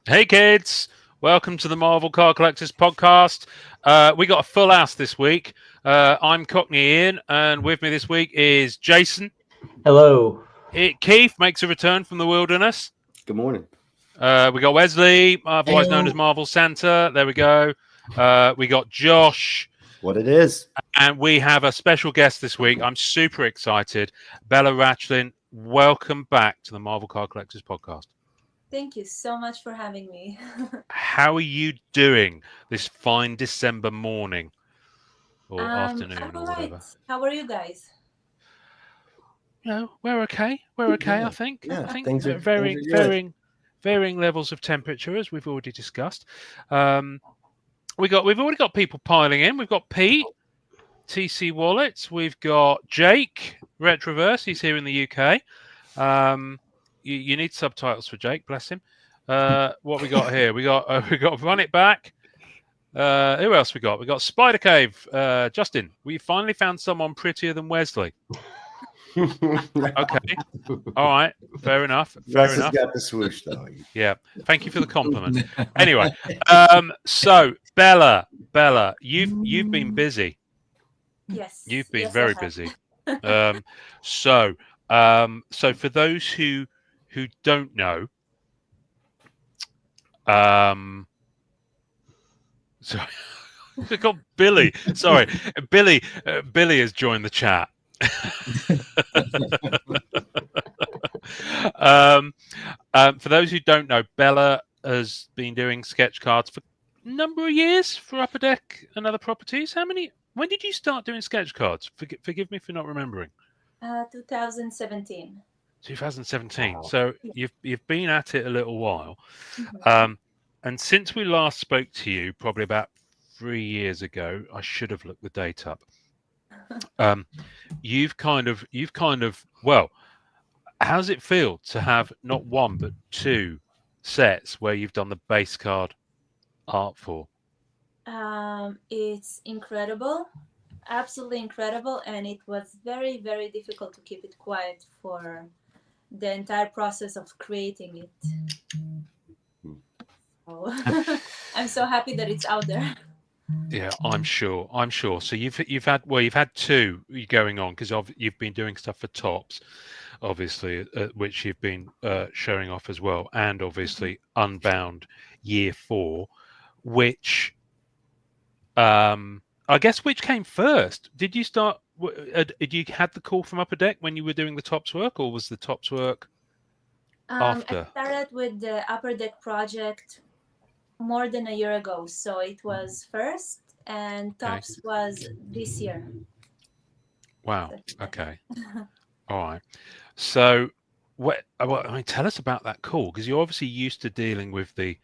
Hey kids, welcome to the Marvel Card Collectors podcast. We got a full house this week. I'm Cockney Ian, and with me this week is Jason. Hello. Keith makes a return from the wilderness. Good morning. We got Wesley, otherwise known Heyo. as Marvel Santa. There we go. We got Josh. What it is? And we have a special guest this week. I'm super excited. Bella Rachlin, welcome back to the Marvel Card Collectors podcast. Thank you so much for having me. How are you doing this fine December morning or afternoon I'm or all right. whatever? How are you guys? No, we're okay. We're okay. Yeah, I think. yeah, I think things are varying levels of temperature, as we've already discussed. We've already got people piling in. We've got Pete, TC Wallets. We've got Jake Retroverse. He's here in the UK. You need subtitles for Jake, bless him. What we got here? We got Run It Back. Who else we got? We got Spider Cave. Justin, we finally found someone prettier than Wesley. Okay, all right, fair enough. Fair enough. Got the swoosh though. Yeah, thank you for the compliment. Anyway, so Bella, you've been busy. Yes. You've been yes, very I have. busy. So for those who don't know, sorry, I got Billy. Sorry, Billy has joined the chat. For those who don't know, Bella has been doing sketch cards for a number of years for Upper Deck and other properties. When did you start doing sketch cards? Forgive me for not remembering. 2017. 2017. Wow. So you've been at it a little while. Mhm. And since we last spoke to you, probably about 3 years ago, I should have looked the date up. You've kind of well, how does it feel to have not one but two sets where you've done the base card art for? It's incredible, absolutely incredible, and it was very, very difficult to keep it quiet for the entire process of creating it. So, I'm so happy that it's out there. Yeah, I'm sure. So you've had two going on because you've been doing stuff for Tops, obviously, which you've been showing off as well, and obviously Unbound Year 4, which I guess which came first. Did you start? Did you had the call from Upper Deck when you were doing the Tops work, or was the Tops work after? I started with the Upper Deck project more than a year ago, so it was first, and Tops was this year. Wow. Okay. All right. So, tell us about that call, because you're obviously used to dealing with the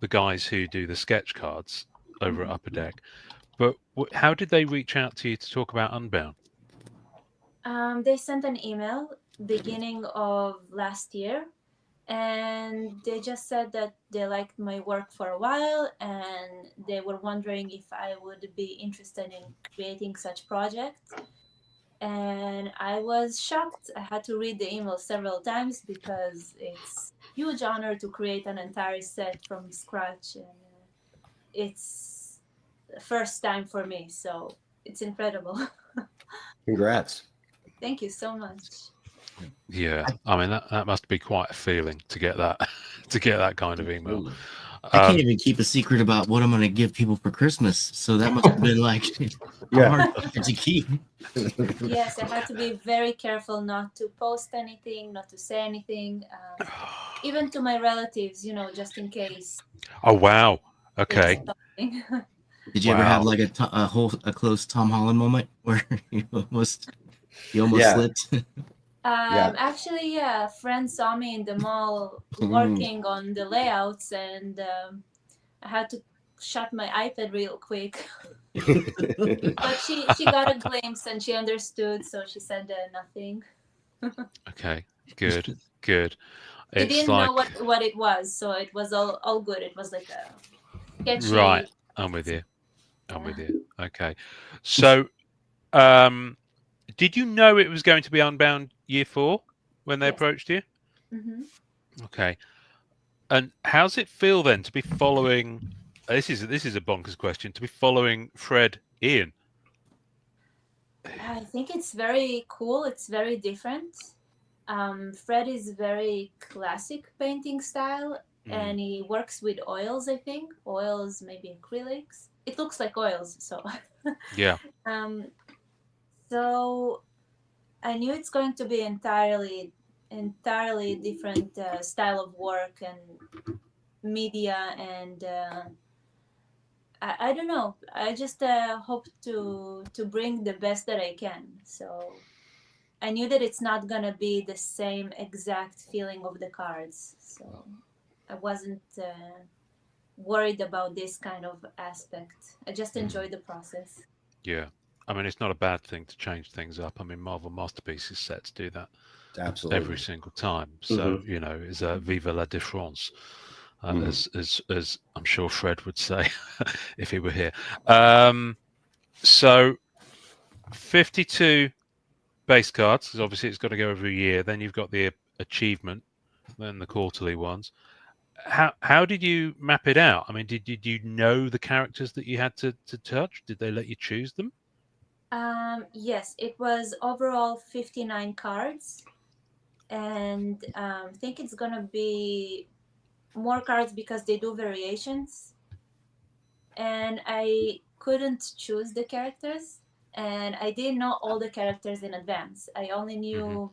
guys who do the sketch cards over at Upper Deck. But how did they reach out to you to talk about Unbound? They sent an email beginning of last year, and they just said that they liked my work for a while, and they were wondering if I would be interested in creating such projects. And I was shocked. I had to read the email several times because it's a huge honor to create an entire set from scratch, and it's the first time for me, so it's incredible. Congrats. Thank you so much. Yeah, I mean that must be quite a feeling to get that kind of email. I can't even keep a secret about what I'm going to give people for Christmas. So that must have been like hard to keep. Yes, I had to be very careful not to post anything, not to say anything, even to my relatives, just in case. Oh wow. Okay. Did you ever have like a close Tom Holland moment where you almost slipped? Actually, yeah, a friend saw me in the mall working on the layouts, and I had to shut my iPad real quick. But she got a glimpse and she understood, so she said nothing. Okay, good. She didn't know what it was, so it was all good. It was like a sketchy. Right, I'm with you. Okay, so did you know it was going to be Unbound Year 4 when they approached you? Mm-hmm. Okay. And how's it feel then to be following? This is a bonkers question. To be following Fred Ian. I think it's very cool. It's very different. Fred is very classic painting style, and he works with oils. I think oils, maybe acrylics. It looks like oils, so Yeah. So I knew it's going to be entirely different style of work and media, and I don't know. I just hope to bring the best that I can. So I knew that it's not gonna be the same exact feeling of the cards. So I wasn't worried about this kind of aspect. I just enjoyed the process. Yeah. I mean, it's not a bad thing to change things up. I mean, Marvel Masterpieces sets do that Absolutely. every single time. So, you know, it's a vive la différence, as I'm sure Fred would say if he were here. So 52 base cards, because obviously it's got to go every year. Then you've got the achievement, then the quarterly ones. How did you map it out? I mean, did you know the characters that you had to touch? Did they let you choose them? Yes, it was overall 59 cards, and I think it's gonna be more cards because they do variations, and I couldn't choose the characters, and I didn't know all the characters in advance. I only knew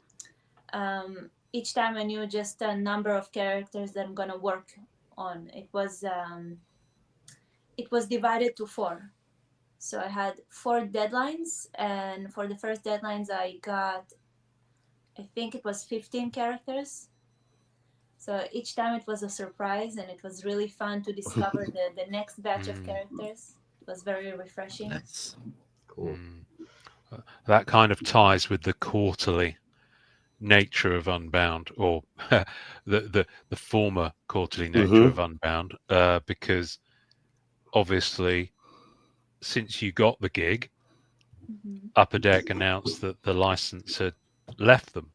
each time I knew just a number of characters that I'm gonna work on. It was divided to 4. So I had 4 deadlines, and for the first deadlines I got, I think it was 15 characters. So each time it was a surprise, and it was really fun to discover the next batch of characters. It was very refreshing. That's Cool. That kind of ties with the quarterly nature of Unbound, or the former quarterly nature of Unbound, because obviously, since you got the gig, Upper Deck announced that the license had left them.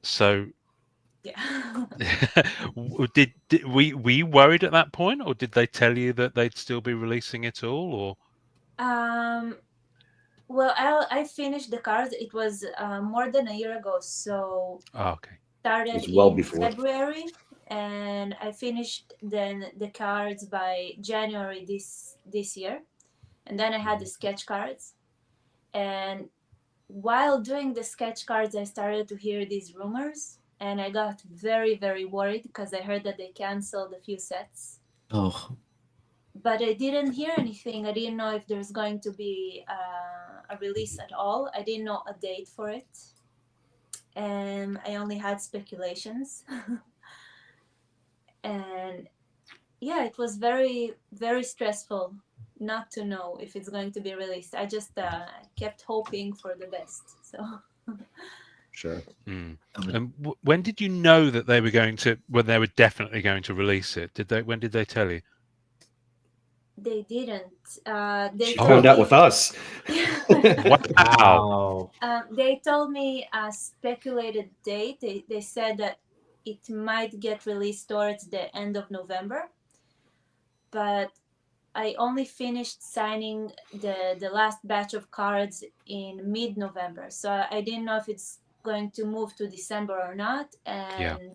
So, Yeah. did we worried at that point, or did they tell you that they'd still be releasing it all, or? Well, I finished the cards. It was more than a year ago, so Okay. started It was well in before. February, and I finished then the cards by January this year, and then I had the sketch cards, and while doing the sketch cards, I started to hear these rumors, and I got very, very worried because I heard that they canceled a few sets. But I didn't hear anything. I didn't know if there's going to be a release at all. I didn't know a date for it. And I only had speculations. And yeah, it was very, very stressful not to know if it's going to be released. I just kept hoping for the best. So. Sure. And when did you know that they were when they were definitely going to release it? When did they tell you? They didn't. She found out with us. Wow. They told me a speculated date. They said that it might get released towards the end of November, but I only finished signing the last batch of cards in mid-November, so I didn't know if it's going to move to December or not, and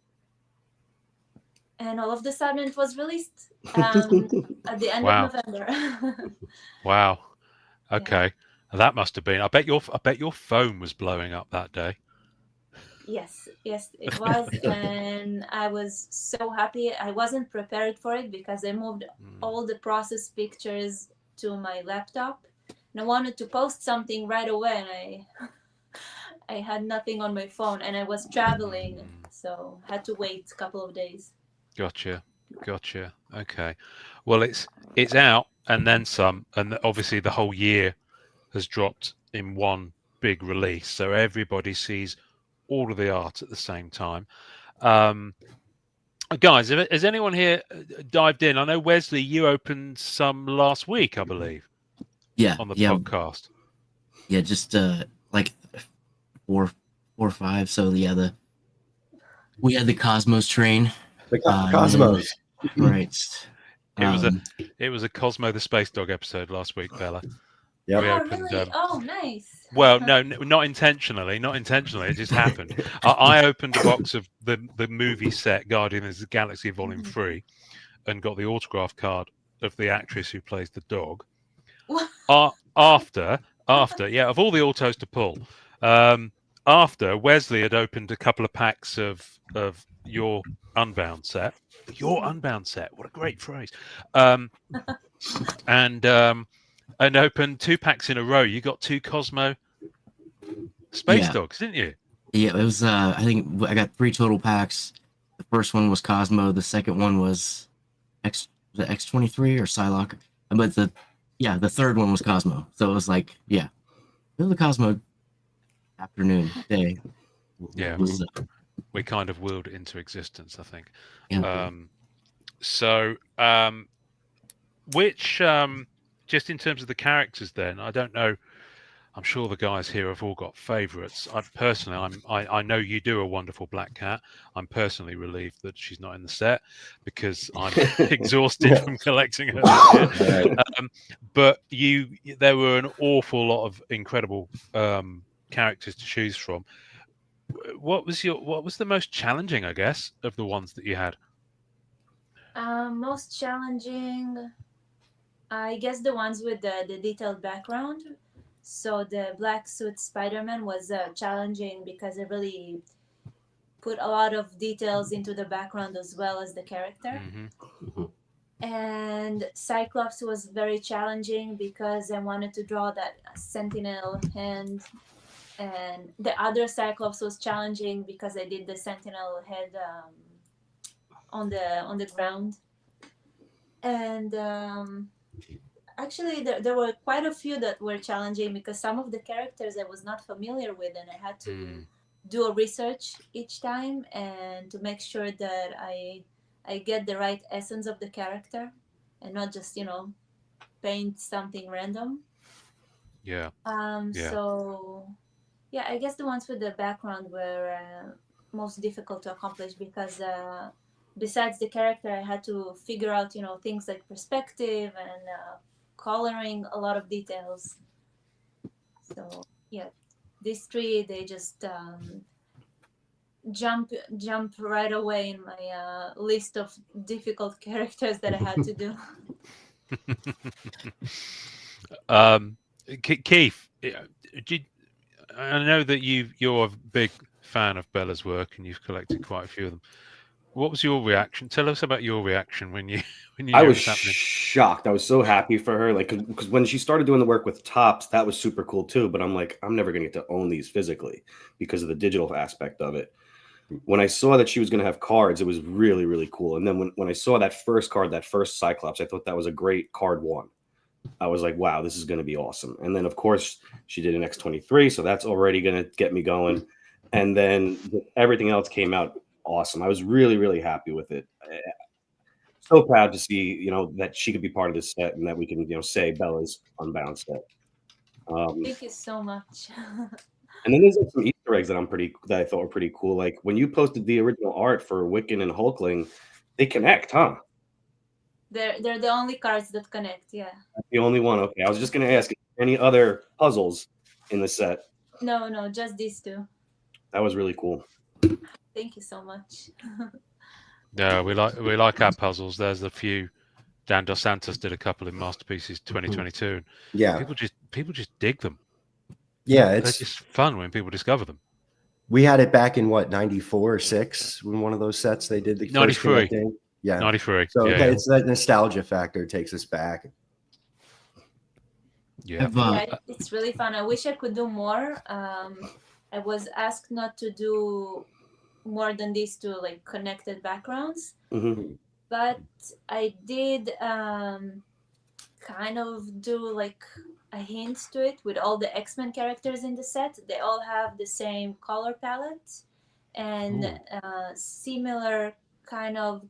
all of a sudden it was released at the end of November. Wow. Okay. Yeah. That must have been. I bet your phone was blowing up that day. Yes, it was, and I was so happy. I wasn't prepared for it because I moved all the process pictures to my laptop, and I wanted to post something right away, and I had nothing on my phone, and I was traveling, so had to wait a couple of days. Gotcha. Okay. Well, it's out and then some, and obviously the whole year has dropped in one big release, so everybody sees all of the art at the same time. Guys, has anyone here dived in? I know, Wesley, you opened some last week, I believe. Yeah. On the podcast. Yeah, just like 4 or 5. So yeah, we had the Cosmos train The and Cosmos. then- right. It was a Cosmo the Space Dog episode last week, Bella. Yep. We Oh, opened, really? Oh, nice. well, no, not intentionally. Not intentionally. It just happened. I opened a box of the movie set Guardians of the Galaxy Volume 3 and got the autograph card of the actress who plays the dog. After, yeah, of all the autos to pull, after Wesley had opened a couple of packs of your Unbound set. Your Unbound set. What a great phrase. And opened 2 packs in a row. You got 2 Cosmo Space Dogs, didn't you? Yeah, it was. I think I got 3 total packs. The first one was Cosmo. The second one was X-23 or Psylocke. But the third one was Cosmo. So it was like, it was the Cosmo afternoon day. Yeah, we kind of willed it into existence, I think. Yeah. Which just in terms of the characters, then I don't know. I'm sure the guys here have all got favourites. I know you do a wonderful Black Cat. I'm personally relieved that she's not in the set because I'm exhausted from collecting her. But there were an awful lot of incredible characters to choose from. What was the most challenging, I guess, of the ones that you had? Most challenging, I guess the ones with the detailed background. So the black suit Spider-Man was challenging because it really put a lot of details into the background as well as the character. And Cyclops was very challenging because I wanted to draw that Sentinel hand, and the other Cyclops was challenging because I did the Sentinel head on the ground. And actually there were quite a few that were challenging because some of the characters I was not familiar with, and I had to do a research each time and to make sure that I get the right essence of the character and not just paint something random. So yeah, I guess the ones with the background were most difficult to accomplish because besides the character I had to figure out things like perspective and coloring, a lot of details. So yeah, these 3 they just jump right away in my list of difficult characters that I had to do. Keith, I know that you're a big fan of Bella's work and you've collected quite a few of them. What was your reaction? Tell us about your reaction when you I was shocked. I was so happy for her, like, because when she started doing the work with Topps, that was super cool too. But I'm like, I'm never gonna get to own these physically because of the digital aspect of it. When I saw that she was gonna have cards, it was really, really cool. And then when I saw that first card, that first Cyclops, I thought that was a great card 1. I was like, wow, this is gonna be awesome. And then of course she did an X-23, so that's already gonna get me going. And then everything else came out awesome. I was really, really happy with it. So proud to see, that she could be part of this set and that we can, say Bella's Unbound set. Thank you so much. And then there's some Easter eggs that I thought were pretty cool. Like when you posted the original art for Wiccan and Hulkling, they connect, huh? They're the only cards that connect. Yeah. That's the only one. Okay, I was just gonna ask, any other puzzles in the set? No, just these 2. That was really cool. Thank you so much. Yeah, we like our puzzles. There's a few. Dan Dos Santos did a couple in Masterpieces 2022. Yeah, people just dig them. Yeah, They're just fun when people discover them. We had it back in what, 94 or 6 when one of those sets they did the 93. Yeah, 93. So it's that nostalgia factor takes us back. Yeah, it's really fun. I wish I could do more. I was asked not to do more than these 2 like connected backgrounds, but I did kind of do like a hint to it with all the X-Men characters in the set. They all have the same color palette and similar kind of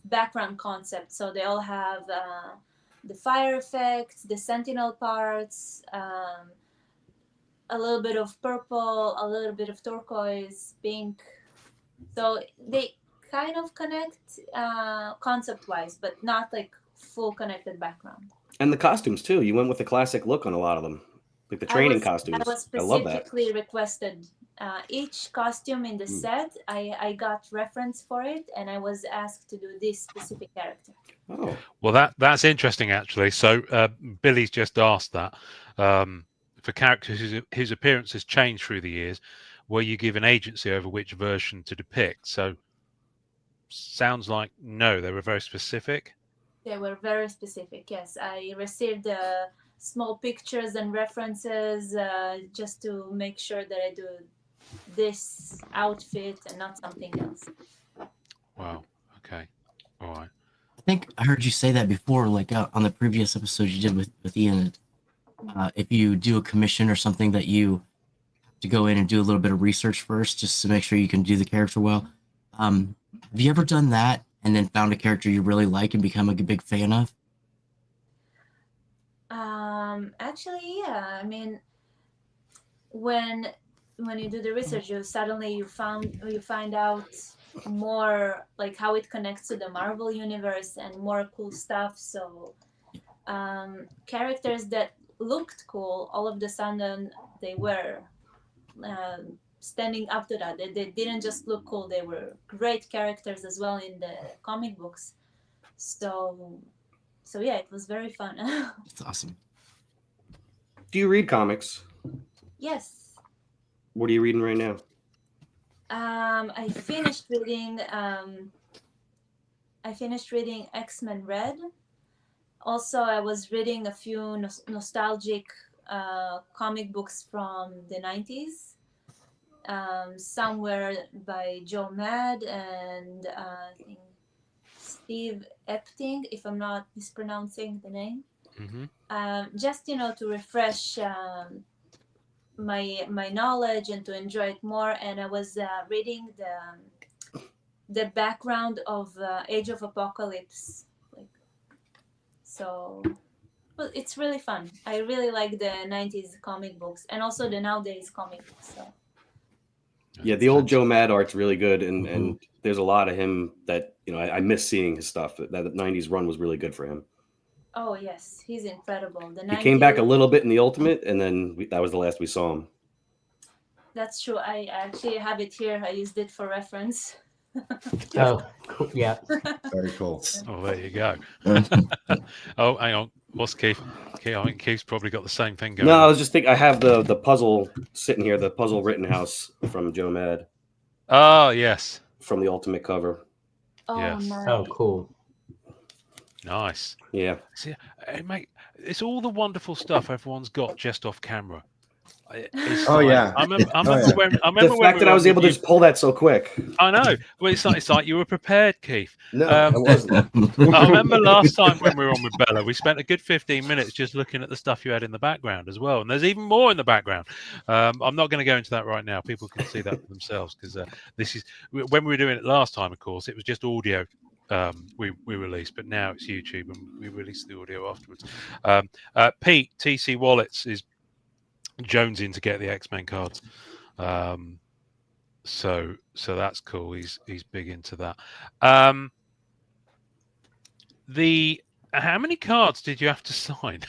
background concept. So they all have the fire effects, the Sentinel parts, a little bit of purple, a little bit of turquoise, pink. So they kind of connect concept wise, but not like full connected background. And the costumes too. You went with the classic look on a lot of them, like the training costumes. I was I love that. specifically requested each costume in the set. I got reference for it, and I was asked to do this specific character. Oh, Well, that's interesting actually. So Billy's just asked that for characters whose appearance has changed through the years, were you given agency over which version to depict? So sounds like no, they were very specific. They were very specific. Yes, I received small pictures and references just to make sure that I do this outfit and not something else. Wow. Okay. All right. I think I heard you say that before, like on the previous episode you did with Ian. If you do a commission or something, that you have to go in and do a little bit of research first, just to make sure you can do the character well. Have you ever done that and then found a character you really like and become a big fan of? Actually, yeah. I mean, when you do the research, you find out more like how it connects to the Marvel universe and more cool stuff. So characters that looked cool, all of the sudden they were standing up to that. They didn't just look cool; they were great characters as well in the comic books. So yeah, it was very fun. That's awesome. do you read comics? Yes. What are you reading right now? I finished reading. X-Men Red. Also, I was reading a few nostalgic comic books from the 90s. Somewhere by Joe Mad and I think Steve Epting, if I'm not mispronouncing the name. Mm-hmm. Just to refresh my knowledge and to enjoy it more. And I was reading the background of Age of Apocalypse, so. Well, it's really fun. I really like the 90s comic books and also the nowadays comic books. So. Yeah, the old Joe Mad art's really good, and there's a lot of him that I miss seeing his stuff. That 90s run was really good for him. Oh yes, he's incredible. He came back a little bit in the Ultimate, and then that was the last we saw him. That's true. I actually have it here. I used it for reference. Oh, cool. Yeah. Very cool. Oh, there you go. Oh, hang on. What's Keith? I think Keith's probably got the same thing going. No, on. I was just thinking. I have the puzzle sitting here, the puzzle Rittenhouse from Joe Mad. Oh yes. From the Ultimate cover. Oh, Yes. nice. Oh, cool. Nice. Yeah. See, mate, it's all the wonderful stuff everyone's got just off camera. Oh, yeah. I remember The when fact we that I were was on able to with just pull that so quick. you- I know. Well, it's like you were prepared, Keith. No, I wasn't. I remember last time when we were on with Bella, we spent a good 15 minutes just looking at the stuff you had in the background as well. And there's even more in the background. I'm not going to go into that right now. People can see that for themselves because this is when we were doing it last time, of course, it was just audio. We released, but now it's YouTube and we release the audio afterwards. Pete, TC Wallets is jonesing to get the X-Men cards. So that's cool. He's big into that. How many cards did you have to sign?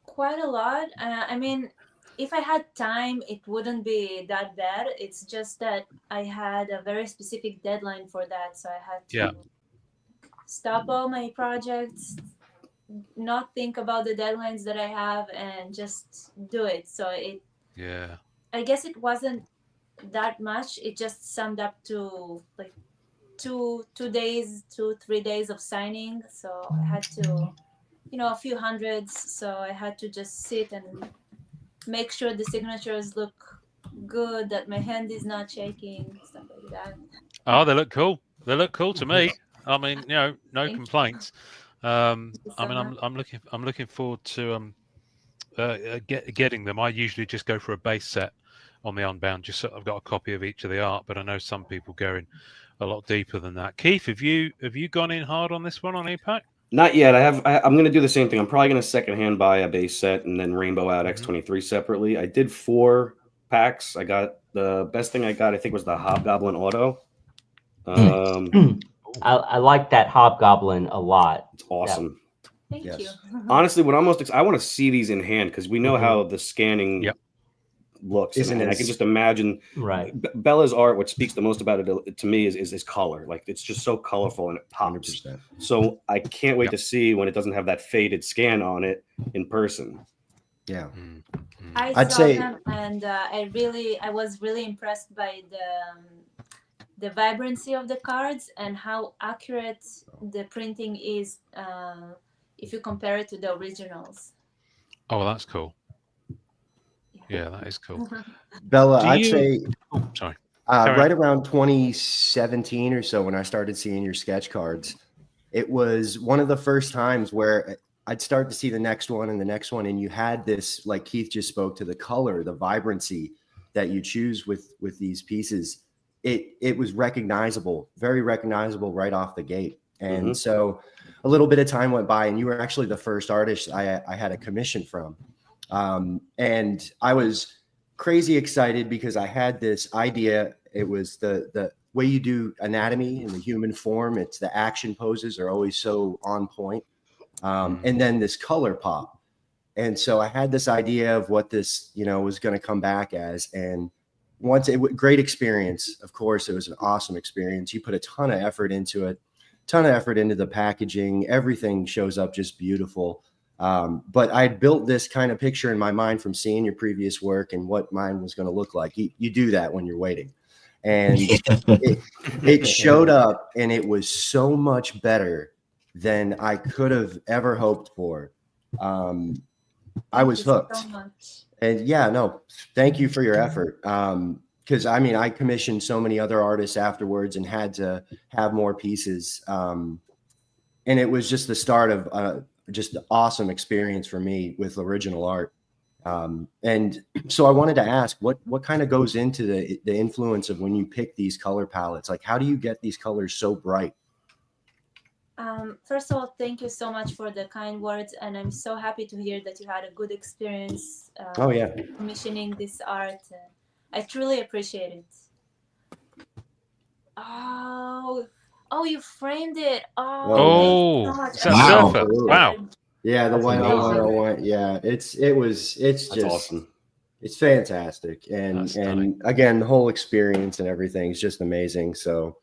Quite a lot. I mean, if I had time, it wouldn't be that bad. It's just that I had a very specific deadline for that, so I had to stop all my projects, not think about the deadlines that I have, and just do it. So I guess it wasn't that much. It just summed up to like 3 days of signing. So I had to, a few hundreds. So I had to just sit and make sure the signatures look good, that my hand is not shaking, stuff like that. Oh, they look cool. They look cool to me. I mean, no complaints. I'm looking forward to getting them. I usually just go for a base set on the Unbound. Just so I've got a copy of each of the art, but I know some people go in a lot deeper than that. Keith, have you gone in hard on this one on APAC? Not yet. I'm going to do the same thing. I'm probably going to secondhand buy a base set and then rainbow out X23 separately. I did 4 packs. I got the best thing I got, I think, was the Hobgoblin Auto. I like that Hobgoblin a lot. It's awesome. Thank you. Yes. Honestly, what I'm most I want to see these in hand because we know Mhm. how the scanning Yep. looks, Isn't and I as- can just imagine Right. Bella's art. What speaks the most about it to me is color. Like it's just so colorful and it pops. 100%. So I can't wait Yep. to see when it doesn't have that faded scan on it in person. Yeah. I I'd saw say- them, and I was really impressed by the vibrancy of the cards and how accurate the printing is if you compare it to the originals. Oh, that's cool. Yeah, that is cool. Bella, Do I'd you- say Oh, sorry. Carry right around 2017 or so, when I started seeing your sketch cards, it was one of the first times where I'd start to see the next one and the next one, and you had this, like Keith just spoke to, the color, the vibrancy that you choose with these pieces. It was recognizable, very recognizable right off the gate. And so a little bit of time went by, and you were actually the first artist I had a commission from. And I was crazy excited because I had this idea. It was the way you do anatomy in the human form. It's the action poses are always so on point. And then this color pop. And so I had this idea of what this, was going to come back as. And great experience. Of course, it was an awesome experience. You put a ton of effort into it, ton of effort into the packaging. Everything shows up just beautiful. But I built this kind of picture in my mind from seeing your previous work and what mine was going to look like. You do that when you're waiting. And it showed up, and it was so much better than I could have ever hoped for. I was hooked. So much. And yeah, no, thank you for your effort. Because I commissioned so many other artists afterwards and had to have more pieces. And it was just the start of just an awesome experience for me with original art. And so I wanted to ask, what kind of goes into the influence of when you pick these color palettes? Like, how do you get these colors so bright? First of all, thank you so much for the kind words, and I'm so happy to hear that you had a good experience Oh yeah, commissioning this art. I truly appreciate it. Oh, you framed it. Oh, thank you is so that much. Wow. surfer? Wow. yeah, the That's white on amazing. white on white. Yeah, it's That's just awesome. it's fantastic. And That's stunning. again, the whole experience and everything is just amazing. So,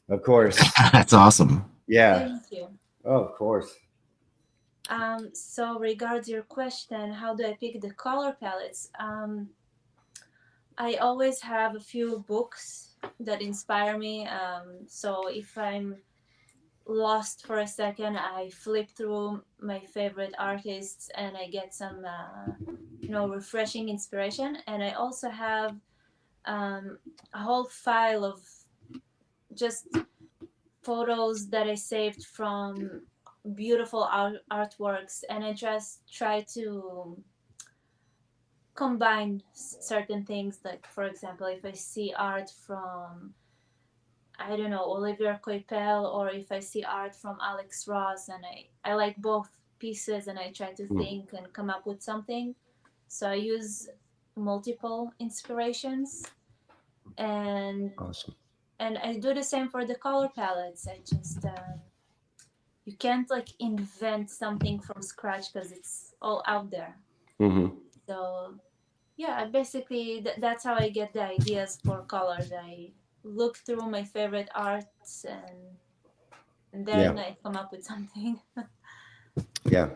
of course, That's awesome. yeah. Thank you. Oh, of course. So regards your question, how do I pick the color palettes? I always have a few books that inspire me. So if I'm lost for a second, I flip through my favorite artists and I get some, refreshing inspiration. And I also have a whole file of just photos that I saved from beautiful artworks, and I just try to combine certain things. Like, for example, if I see art from, I don't know, Olivier Coipel, or if I see art from Alex Ross, and I like both pieces, and I try to think and come up with something. So I use multiple inspirations, and Awesome. and I do the same for the color palettes. I just you can't invent something from scratch because it's all out there. Mm-hmm. So yeah, basically that's how I get the ideas for colors. I look through my favorite arts, and then I come up with something. Yeah.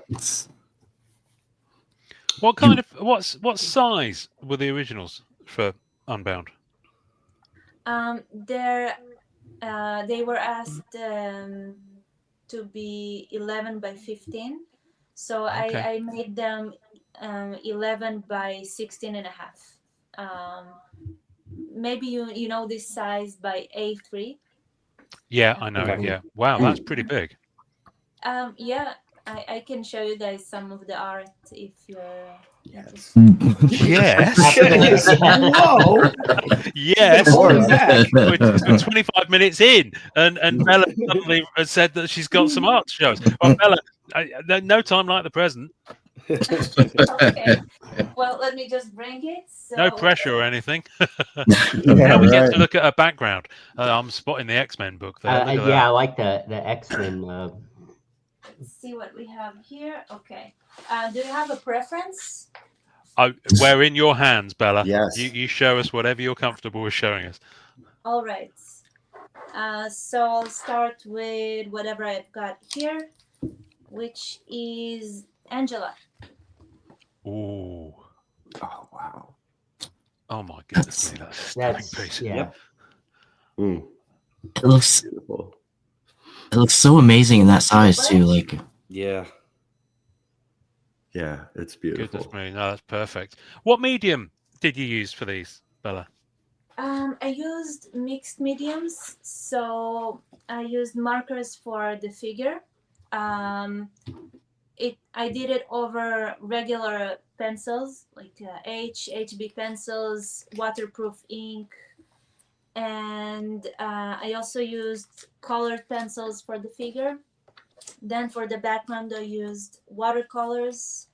What size were the originals for Unbound? They were asked to be 11 by 15, so Okay. I made them 11 by 16 and a half. Maybe you know this size by A3. Yeah, I know. Okay. Yeah. Wow, that's pretty big. Yeah, I can show you guys some of the art if you're interested. Yes. Whoa! Yes. More than that. We're 25 minutes in, and Bella suddenly has said that she's got some art to show us. Well, Bella, no time like the present. Okay. Well, let me just bring it. So, No pressure or anything. Yeah, Now we get right. to look at her background. I'm spotting the X-Men book there. Look at Yeah, I that. like the X-Men. let's see what we have here. Okay. Do you have a preference? We're in your hands, Bella. Yes. You show us whatever you're comfortable with showing us. All right. So I'll start with whatever I've got here, which is Angela. Ooh. Oh wow. Oh my goodness me, that's a stunning piece. Yeah. Yep. Mm, It looks beautiful. so amazing in that size too. Like Yeah. Yeah, it's beautiful. Goodness me, no, that's perfect. What medium did you use for these, Bella? I used mixed mediums, so I used markers for the figure. I did it over regular pencils like HB pencils, waterproof ink, and I also used colored pencils for the figure. Then for the background, I used watercolors.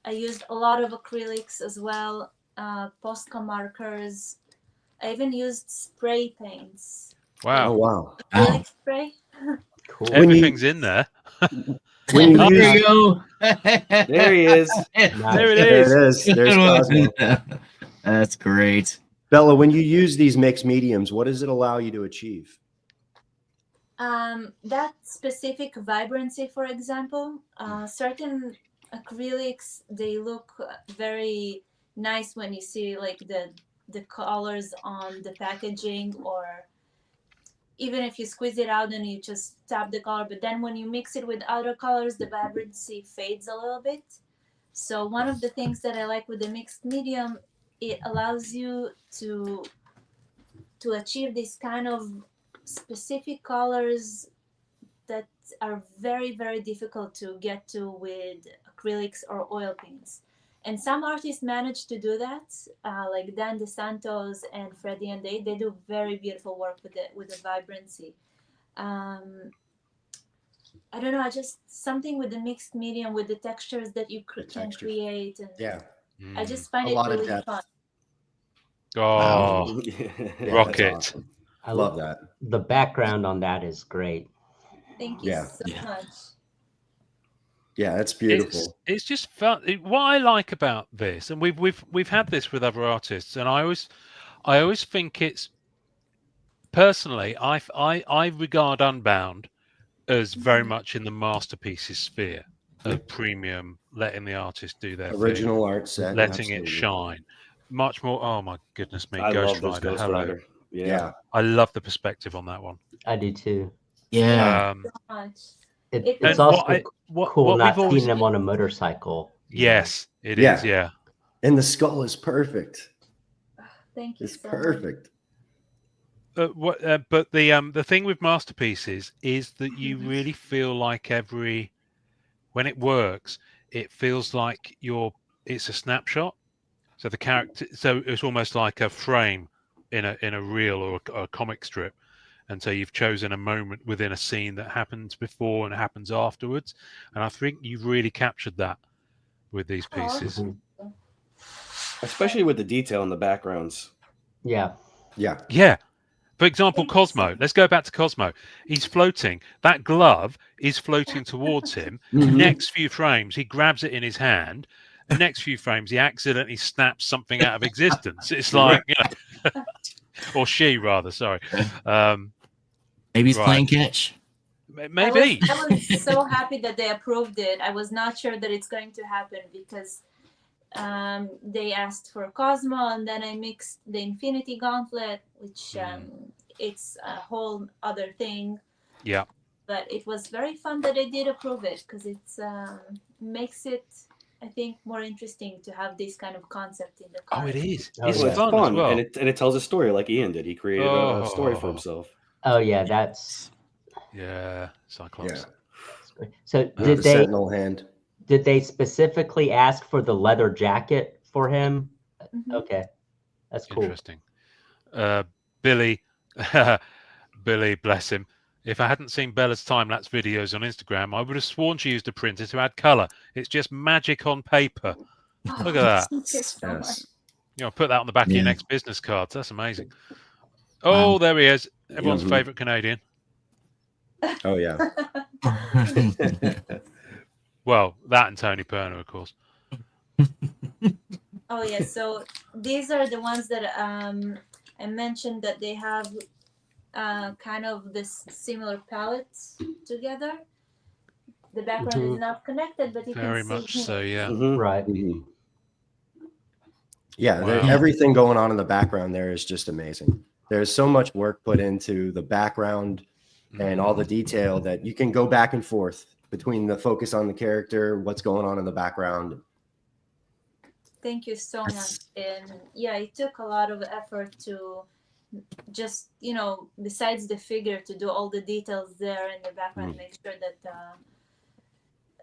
I used a lot of acrylics as well, Posca markers. I even used spray paints. Oh Wow, wow. Acrylic spray. Cool. When you- everything's in there. When you there use- you go. There he is. Nice. There it There is. it is. There's Cosmo. That's great. Bella, when you use these mixed mediums, what does it allow you to achieve? That specific vibrancy, for example, certain acrylics, they look very nice when you see like the colors on the packaging, or even if you squeeze it out and you just tap the color, but then when you mix it with other colors, the vibrancy fades a little bit. So one of the things that I like with the mixed medium, it allows you to achieve this kind of specific colors that are very, very difficult to get to with acrylics or oil paints. And some artists manage to do that, like Dan DeSantos and Freddie and they do very beautiful work with the vibrancy. I don't know, I just something with the mixed medium, with the textures that you can textures. create, and Yeah. I just find A it lot of really depth. fun. Oh, Yeah, Rocket. that's awesome. I Love that. The background on that is great. Thank you Yeah. so Yeah. much. Yeah, it's beautiful. it's just fun. What I like about this, and we've had this with other artists, and I always think it's personally, I regard Unbound as very much in the masterpieces sphere of premium, letting the artist do their Original art set. thing, letting it absolutely. shine. Much more. Oh my goodness me, I Ghost love this Rider. Ghost Hello. Rider. Yeah. Yeah. I love the perspective on that one. I do too. Yeah. So much. It's And also what cool not we've always, seeing them on a motorcycle. yes, it Yeah. is. Yeah. And the skull is perfect. Thank you It's so much. perfect. But the thing with masterpieces is that you really feel like when it works, it feels like it's a snapshot. So the character, so it's almost like a frame in a reel or a comic strip, and so you've chosen a moment within a scene that happens before and happens afterwards, and I think you've really captured that with these pieces. Mhm. Especially with the detail in the backgrounds. Yeah. Yeah. Yeah. For example, Thank you so Cosmo. much. Let's go back to Cosmo. He's floating. That glove is floating towards him. Mhm. Next few frames, he grabs it in his hand. The next few frames, he accidentally snaps something out of existence. It's like, or she rather. Sorry. Maybe he's Right. playing catch. Maybe. I was so happy that they approved it. I was not sure that it's going to happen because they asked for Cosmo, and then I mixed the Infinity Gauntlet, which it's a whole other thing. Yeah. But it was very fun that they did approve it because it makes it, I think, more interesting to have this kind of concept in the card. Oh, it is. Oh, It's yeah. Well, it's fun, as well. and it tells a story like Ian did. He created a story for himself. Oh yeah, that's Yeah, Cyclops. Yeah. so. The Did they Sentinel hand. did they specifically ask for the leather jacket for him? Mhm. Okay, that's cool. Interesting. Billy, Billy, bless him. If I hadn't seen Bella's time-lapse videos on Instagram, I would have sworn she used a printer to add color. It's just magic on paper. Look at that. Thank you so much. Yes. You know, put that on the back of your Yeah. next business cards. That's amazing. Oh, Wow. there he is. Everyone's Mhm. favorite Canadian. Oh yeah. Well, that and Tony Perner, of course. Oh yeah, so these are the ones that I mentioned that they have kind of this similar palettes together. The background is not connected, but you Very can see much so, yeah. Mhm. Right. Mhm. Yeah, Wow. everything going on in the background there is just amazing. There's so much work put into the background and all the detail that you can go back and forth between the focus on the character, what's going on in the background. Thank you so much. That's- And yeah, it took a lot of effort to just, you know, besides the figure, to do all the details there in the background, make sure that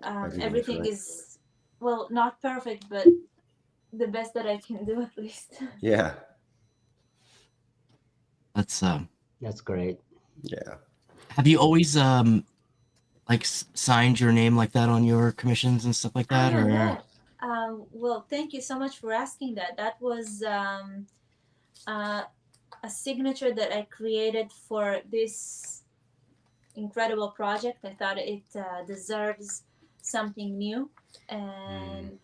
Everything's everything right. is, well, not perfect, but the best that I can do at least. Yeah, That's That's great. yeah. have you always like signed your name like that on your commissions and stuff like that, or Yeah. Well, thank you so much for asking that. That was a signature that I created for this incredible project. I thought it deserves something new, and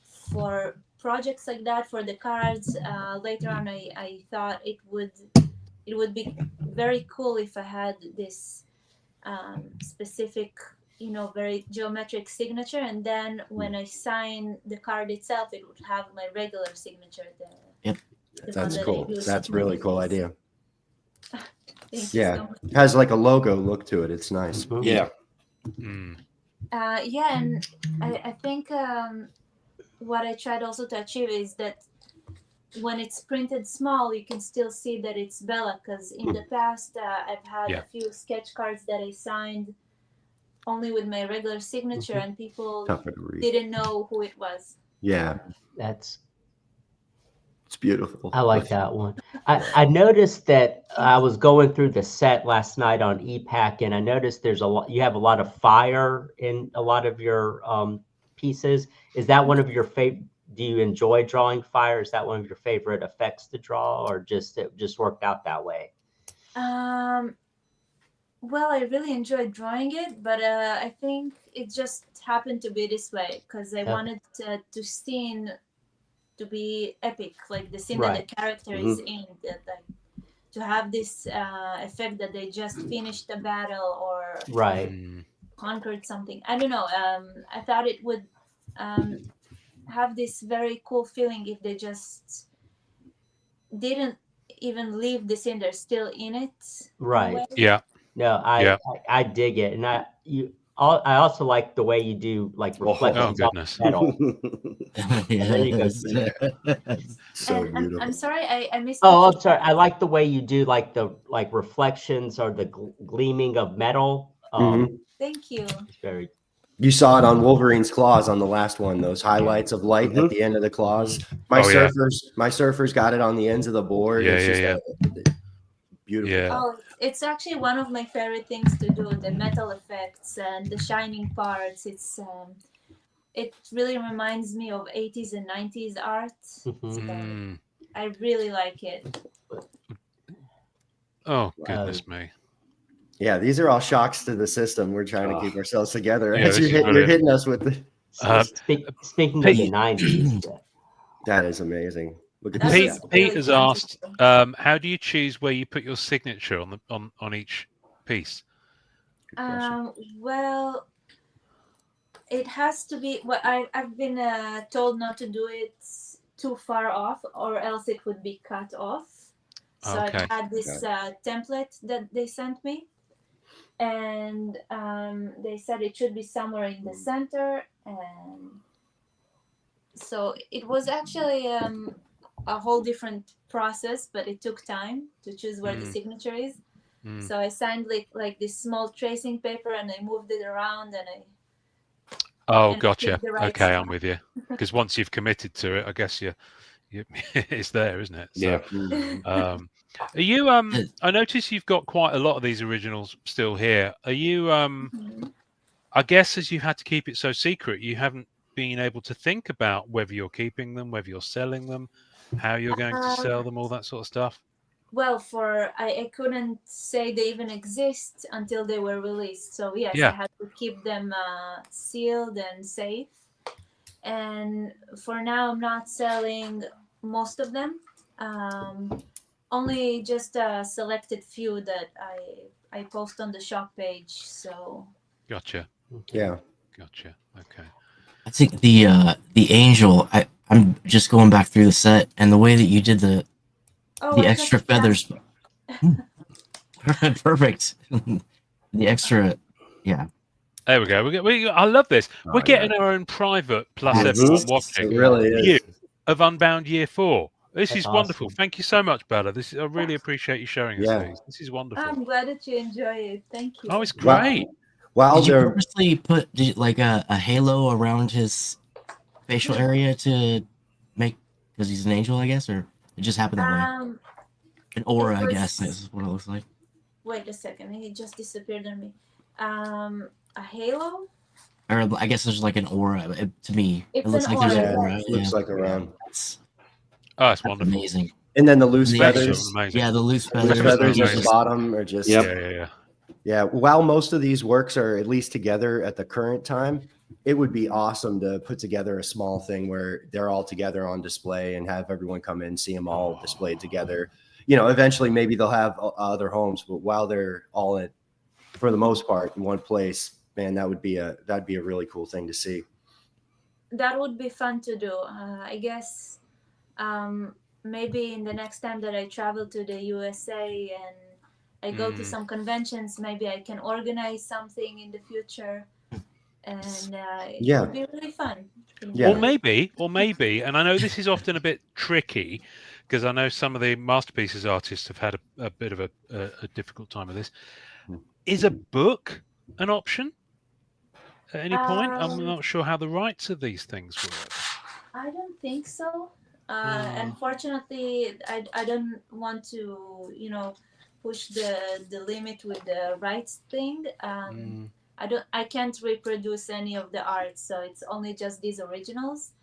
for projects like that, for the cards, later on, I thought it would be very cool if I had this specific, you know, very geometric signature, and then when I sign the card itself, it would have my regular signature. Yep. The That's one that I cool. use That's with my really cool face. idea. Thank you Yeah, so much. it has like a logo look to it. It's nice. Yeah. Mm. Yeah, and I think what I tried also to achieve is that when it's printed small, you can still see that it's Bella. Because in the past, I've had Yeah. a few sketch cards that I signed only with my regular signature, and people Tougher to read. didn't know who it was. Yeah, That's it's beautiful. I like that one. I noticed that I was going through the set last night on EPAC, and I noticed there's a lot. You have a lot of fire in a lot of your pieces. Is that one of your favorite? Do you enjoy drawing fire? Is that one of your favorite effects to draw, or just it just worked out that way? Well, I really enjoyed drawing it, but I think it just happened to be this way because I wanted to scene to be epic, like the scene that Right. the character is in, that like to have this effect that they just finished a battle or Right. conquered something. I don't know. I thought it would have this very cool feeling if they just didn't even leave the scene; they're still in it. in a Right. way. Yeah. No, I dig it, and I also like the way you do like Oh, reflections on goodness. metal. yeah, There you go. So And beautiful. I'm sorry, I missed. Oh, the I'm sorry. I like the way you do like the reflections or the gleaming of metal. Thank you. It's very. You saw it on Wolverine's claws on the last one. Those highlights of light at the end of the claws. My surfers got it on the ends of the board. Yeah, It's yeah, just beautiful. Yeah. Oh, it's actually one of my favorite things to do, the metal effects and the shining parts. It's it really reminds me of 80s and 90s art. So I really like it. Oh, goodness me. Yeah, these are all shocks to the system. We're trying to keep ourselves together. Yeah, As this is you're brilliant. hitting us with the. Speaking of the 90s. That is amazing. Look at That this. was Pete really has fun to asked, do. how do you choose where you put your signature on each piece? Well, it has to be. Well, I've been told not to do it too far off, or else it would be cut off. So Okay. I've had this template that they sent me, and they said it should be somewhere in the center, and so it was actually a whole different process, but it took time to choose where the signature is. So I signed like this small tracing paper, and I moved it around, and Oh, and gotcha. picked the right Okay, spot. I'm with you. Because once you've committed to it, I guess you it's there, isn't it? So, Yeah. are you? I notice you've got quite a lot of these originals still here. Are you? I guess as you had to keep it so secret, you haven't been able to think about whether you're keeping them, whether you're selling them, how you're going to sell them, all that sort of stuff. Well, I couldn't say they even exist until they were released. So yes, Yeah. I had to keep them sealed and safe. And for now, I'm not selling most of them. Only just a selected few that I post on the shop page. So Gotcha. Yeah. Gotcha. Okay. I think the angel. I'm just going back through the set, and the way that you did the I extra got feathers. Perfect. The extra, yeah. There we go. I love this. We're getting yeah. our own private plus Mhm. everyone It watching really is. view of Unbound Year 4. This That's is wonderful. awesome. Thank you so much, Bella. I really appreciate you showing us Yeah. these. This is wonderful. I'm glad that you enjoy it. Thank you. Oh, it's great. While Did you they're purposely put like a halo around his facial area to make, because he's an angel, I guess, or it just happened that way? An aura, I guess, is what it looks like. Wait a second, he just disappeared on me. A halo? Or I guess there's like an aura. To me, It's it looks an like there's aura, an aura. yes. looks like around. That's Oh, it's wonderful. amazing. And then the loose The feathers. Excellent, amazing. Yeah, the loose Loose feathers. feathers at the amazing. bottom are just Yep. yeah. While most of these works are at least together at the current time, it would be awesome to put together a small thing where they're all together on display and have everyone come in, see them all displayed together. You know, eventually maybe they'll have other homes, but while they're all in, for the most part, in one place, man, that'd be a really cool thing to see. That would be fun to do. I guess maybe in the next time that I travel to the USA and I go to some conventions, maybe I can organize something in the future, and it would be really fun. Yeah. Or maybe, and I know this is often a bit tricky because I know some of the Masterpieces artists have had a bit of a difficult time with this. Is a book an option at any point? I'm not sure how the rights of these things work. I don't think so. Unfortunately, I don't want to, push the limit with the rights thing. I can't reproduce any of the art, so it's only just these originals.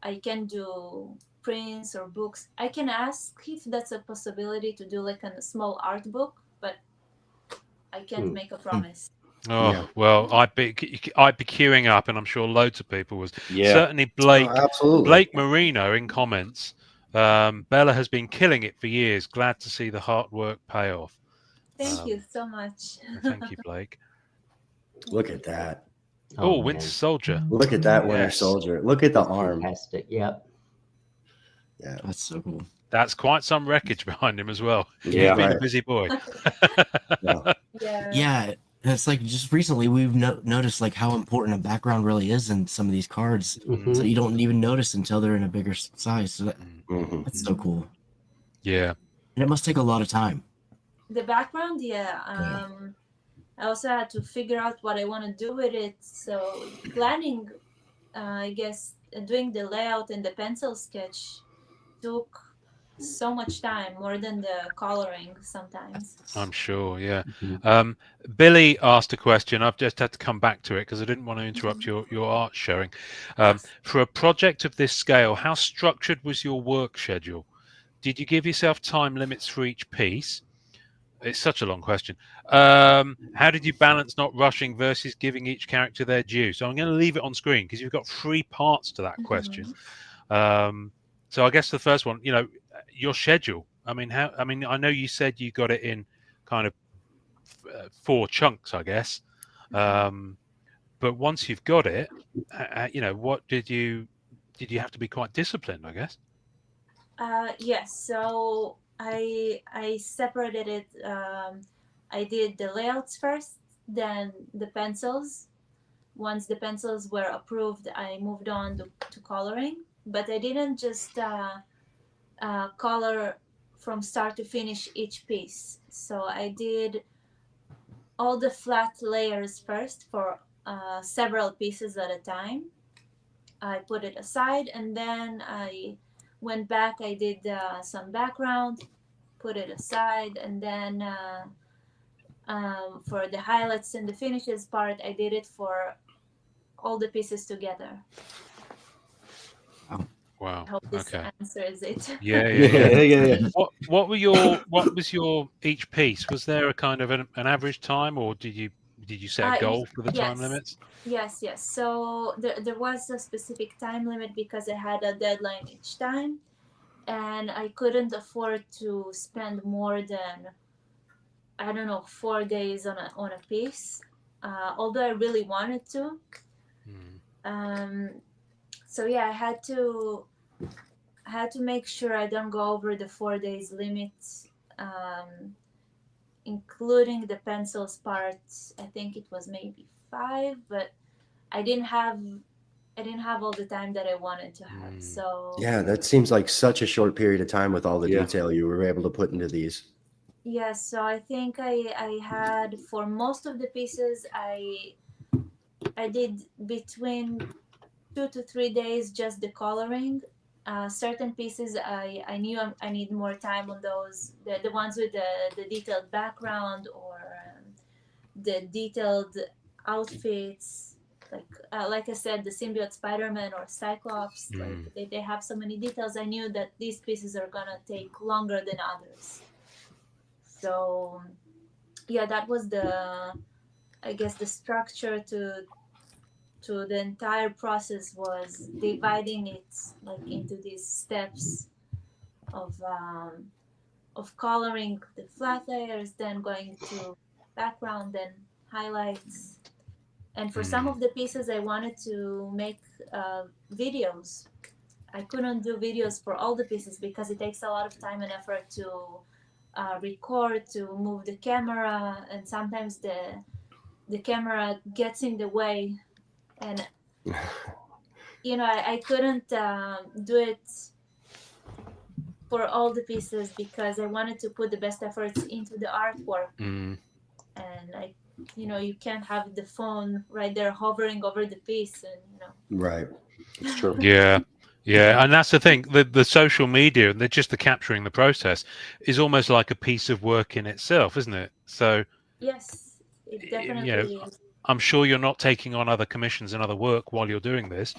I can do prints or books. I can ask if that's a possibility to do like a small art book, but I can't make a promise. Oh, Yeah. well, I'd be queuing up, and I'm sure loads of people was. Yeah. Certainly Blake Absolutely. Marino in comments. Bella has been killing it for years. Glad to see the hard work pay off. Thank you so much. Thank you, Blake. Look at that. Oh, man. Winter Soldier. Look at that Winter Yes. Soldier. Look at the That's arm. fantastic. Yep. Yeah. That's so cool. That's quite some wreckage behind him as well. Yeah. He's been a Right. busy boy. Yeah. Yeah, it's like just recently we've noticed like how important a background really is in some of these cards. Mhm. So you don't even notice until they're in a bigger size. So Mhm. that's so cool. Yeah. And it must take a lot of time. The background, yeah. I also had to figure out what I want to do with it. So planning, I guess, doing the layout and the pencil sketch took so much time, more than the coloring sometimes. I'm sure, yeah. Mhm. Billy asked a question. I've just had to come back to it because I didn't want to interrupt your art showing. For a project of this scale, how structured was your work schedule? Did you give yourself time limits for each piece? It's such a long question. How did you balance not rushing versus giving each character their due? So I'm going to leave it on screen because you've got 3 parts to that question. So I guess the first one, your schedule. I mean, I know you said you got it in kind of 4 chunks, I guess. But once you've got it, what did you have to be quite disciplined, I guess? Yes. So I separated it. I did the layouts first, then the pencils. Once the pencils were approved, I moved on to coloring. But I didn't just color from start to finish each piece. So I did all the flat layers first for several pieces at a time. I put it aside, and then I went back, I did some background, put it aside, and then for the highlights and the finishes part, I did it for all the pieces together. Wow. I hope this Okay. answers it. Yeah. Yeah. What was your each piece? Was there a kind of an average time, or did you set a goal for the time limits? Yes. So there was a specific time limit because I had a deadline each time, and I couldn't afford to spend more than, I don't know, 4 days on a piece, although I really wanted to. So yeah, I had to make sure I don't go over the 4 days limit, including the pencils part. I think it was maybe 5, but I didn't have all the time that I wanted to have. So Yeah, that seems like such a short period of time with all the Yeah. detail you were able to put into these. yes, so I think I had, for most of the pieces, I did between 2 to 3 days just the coloring. Certain pieces I knew I need more time on those, the ones with the detailed background, or the detailed outfits, like I said, the symbiote Spider-Man or Cyclops. Like they have so many details. I knew that these pieces are gonna take longer than others. So yeah, that was I guess the structure to the entire process, was dividing it like into these steps of coloring the flat layers, then going to background, then highlights. And for some of the pieces, I wanted to make videos. I couldn't do videos for all the pieces because it takes a lot of time and effort to record, to move the camera, and sometimes the camera gets in the way, and I couldn't do it for all the pieces because I wanted to put the best efforts into the artwork. And you can't have the phone right there hovering over the piece, and Right. It's true. Yeah, and that's the thing. The social media and just the capturing the process is almost like a piece of work in itself, isn't it? So yes, it definitely is. I'm sure you're not taking on other commissions and other work while you're doing this,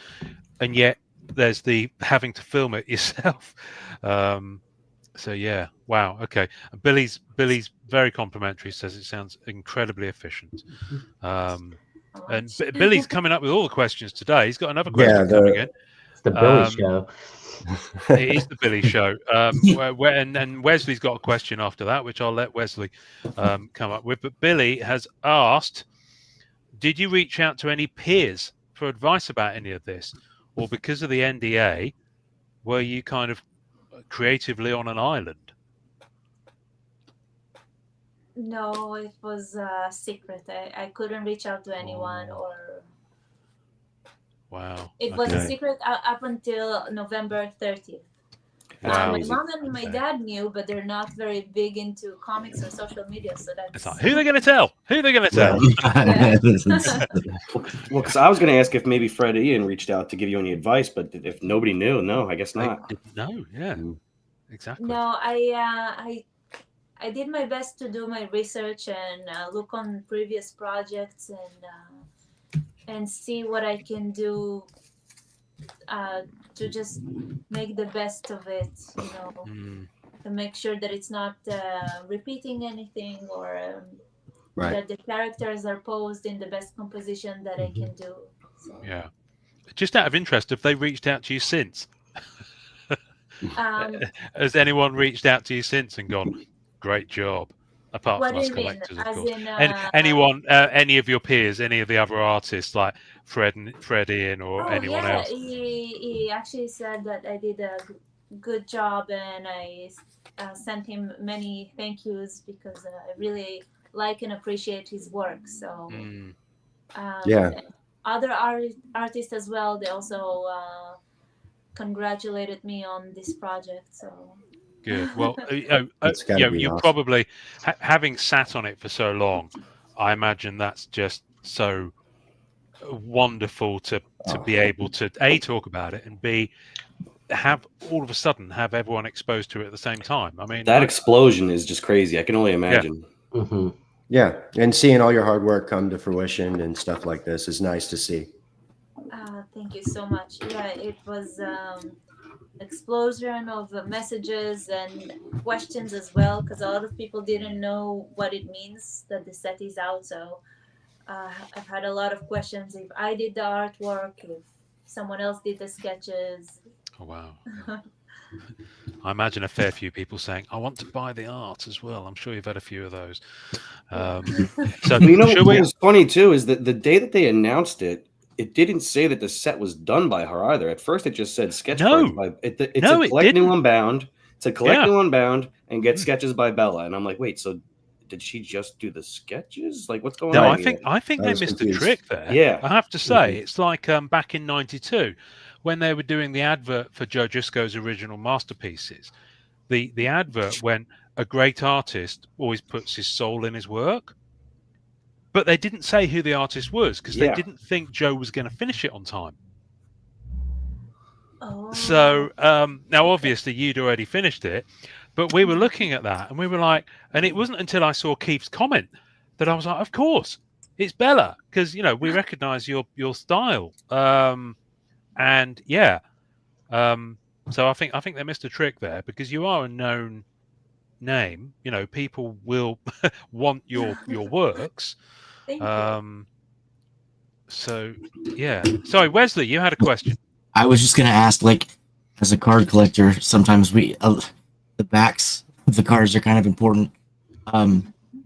and yet there's the having to film it yourself. So yeah, wow, okay. Billy's very complimentary. Says it sounds incredibly efficient. And Billy's coming up with all the questions today. He's got another question coming in. It's the Billy show. It is the Billy show. And Wesley's got a question after that, which I'll let Wesley come up with. But Billy has asked, did you reach out to any peers for advice about any of this? Or because of the NDA, were you kind of creatively on an island? No, it was secret. I couldn't reach out to anyone, or wow. It was a secret up until November 30th. Wow. My mom and my dad knew, but they're not very big into comics or social media, so that's... It's like, who are they going to tell? Who are they going to tell? Well, because I was going to ask if maybe Fred Ian reached out to give you any advice, but if nobody knew, no, I guess not. No, yeah, exactly. No, I did my best to do my research and look on previous projects and see what I can do to just make the best of it, to make sure that it's not repeating anything, or that the characters are posed in the best composition that I can do. So. Yeah. Just out of interest, have they reached out to you since? Has anyone reached out to you since and gone, great job? Apart from us collectors, of course. Anyone, any of your peers, any of the other artists, like Fred Ian, or anyone else? He actually said that I did a good job, and I sent him many thank yous because I really like and appreciate his work. So, other artists as well, they also congratulated me on this project. So. Good. Well, you're probably having sat on it for so long. I imagine that's just so wonderful to be able to A, talk about it, and B, have all of a sudden have everyone exposed to it at the same time. I mean, That explosion is just crazy. I can only imagine. Mhm. Yeah, and seeing all your hard work come to fruition and stuff like this is nice to see. Thank you so much. Yeah, it was explosion of messages and questions as well, because a lot of people didn't know what it means that the set is out. So I've had a lot of questions if I did the artwork, if someone else did the sketches. oh wow. I imagine a fair few people saying, "I want to buy the art as well." I'm sure you've had a few of those. So, Well, you know should what we? was funny too is that the day that they announced it, it didn't say that the set was done by her either. At first, it just said sketch cards No, by it no, said it collect new didn't. unbound. It said collect Yeah. new unbound and get Mm. sketches by Bella. And I'm like, wait, so did she just do the sketches? Like, what's going No, on I here? think I they was missed a confused. trick there. Yeah. I have to say, it's like back in '92 when they were doing the advert for Joe Driscoll's original masterpieces. The advert went, "A great artist always puts his soul in his work," but they didn't say who the artist was because they Yeah. didn't think Joe was going to finish it on time. Oh. So now, obviously, you'd already finished it, but we were looking at that and we were like, and it wasn't until I saw Keith's comment that I was like, of course, it's Bella, because we recognise your style, and yeah, so I think they missed a trick there because you are a known name. People will want your works. Thank you. So yeah, sorry, Wesley, you had a question. I was just gonna ask, like, as a card collector, sometimes the backs of the cards are kind of important.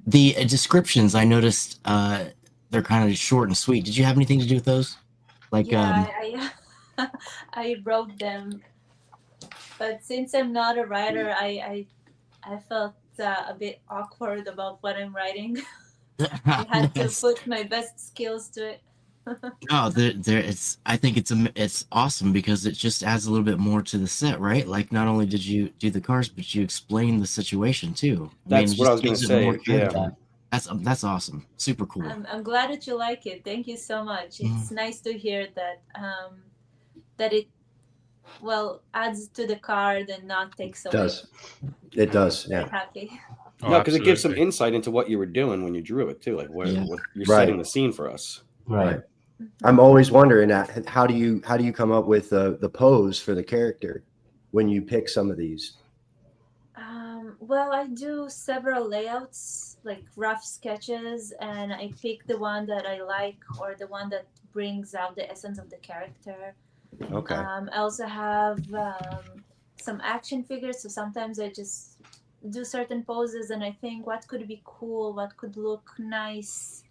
The descriptions, I noticed, they're kind of short and sweet. Did you have anything to do with those? Like, Yeah, I wrote them, but since I'm not a writer, I felt a bit awkward about what I'm writing. I had to put my best skills to it. No, it's. I think it's awesome because it just adds a little bit more to the set, right? Like, not only did you do the cards, but you explain the situation too. That's it what I just was gonna gives it say, more yeah. character. That's awesome. Super cool. I'm glad that you like it. Thank you so much. It's nice to hear that that it adds to the card and not takes away. It does, I'm yeah. happy. Oh, No, because it gives some absolutely. insight into what you were doing when you drew it too. Like what Yeah. you're Right. setting the scene for us. Right. I'm always wondering how do you come up with the pose for the character when you pick some of these? Well, I do several layouts, like rough sketches, and I pick the one that I like or the one that brings out the essence of the character. Okay. I also have some action figures, so sometimes I just do certain poses and I think what could be cool, what could look nice,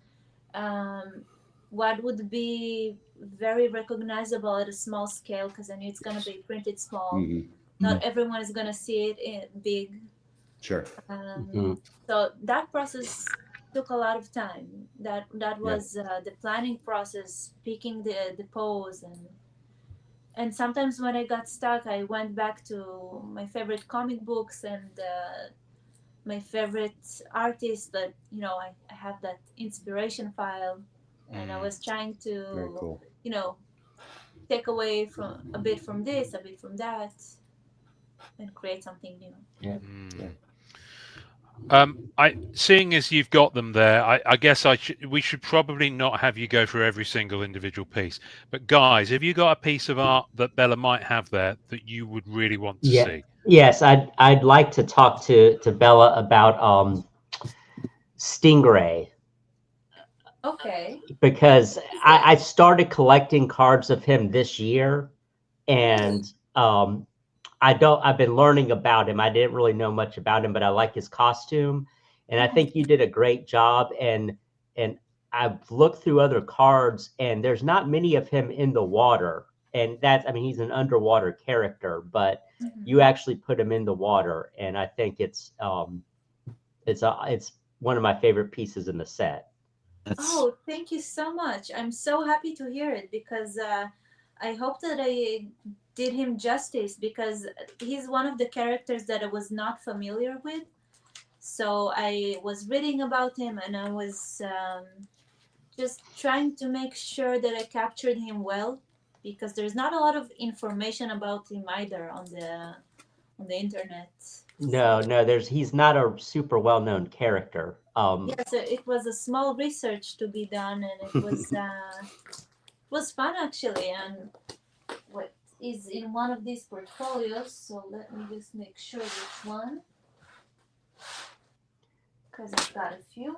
what would be very recognizable at a small scale, because I know it's going to be printed small. Mhm. Not everyone is going to see it in big. Sure. So that process took a lot of time. That was the planning process, picking the pose, and sometimes when I got stuck, I went back to my favorite comic books and my favorite artists that I have that inspiration file, and I was trying Very to cool. take away from a bit from this, a bit from that, and create something new. Yeah. Seeing as you've got them there, I guess we should probably not have you go through every single individual piece. But guys, have you got a piece of art that Bella might have there that you would really want to see? Yes, I'd like to talk to Bella about Stingray. Okay. Because I started collecting cards of him this year, and I've been learning about him. I didn't really know much about him, but I like his costume, and I think you did a great job. And I've looked through other cards, and there's not many of him in the water, and he's an underwater character, but you actually put him in the water, and I think it's one of my favorite pieces in the set. Oh, thank you so much. I'm so happy to hear it, because I hope that I did him justice, because he's one of the characters that I was not familiar with. So I was reading about him and I was just trying to make sure that I captured him well. because there's not a lot of information about him either on the internet. No, he's not a super well-known character. Yeah, so it was a small research to be done, and it was fun actually. And what is in one of these portfolios? So let me just make sure which one, because I've got a few.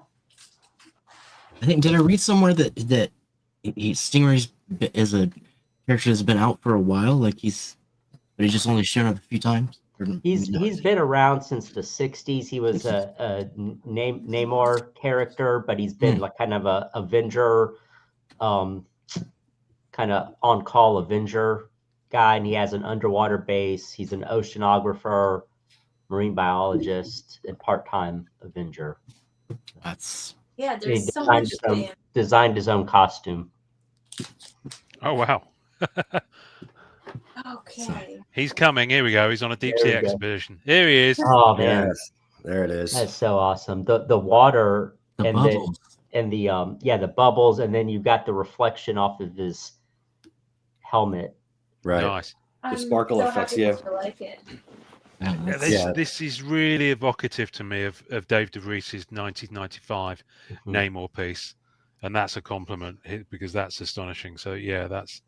I think, did I read somewhere that Stingray's is a character that's been out for a while? Like he's just only shown up a few times. He's been around since the 60s. He was a Namor character, but he's been like kind of a Avenger, kind of on-call Avenger guy, and he has an underwater base. He's an oceanographer, marine biologist, and part-time Avenger. That's Yeah, He there's so much to him. designed his own costume. Oh wow. Okay. He's coming. Here we go. He's on a deep There sea we go. expedition. Here he is. Oh man, Yes, there it is. that's so awesome. The water the and bubbles. the bubbles, and then you've got the reflection off of his helmet. Right. Nice. I'm sparkle so effects, happy yeah. that you like it. Yeah, Yeah, that's- this is really evocative to me of Dave DeVries' 1995 Mhm. Namor piece, and that's a compliment because that's astonishing. So yeah, that's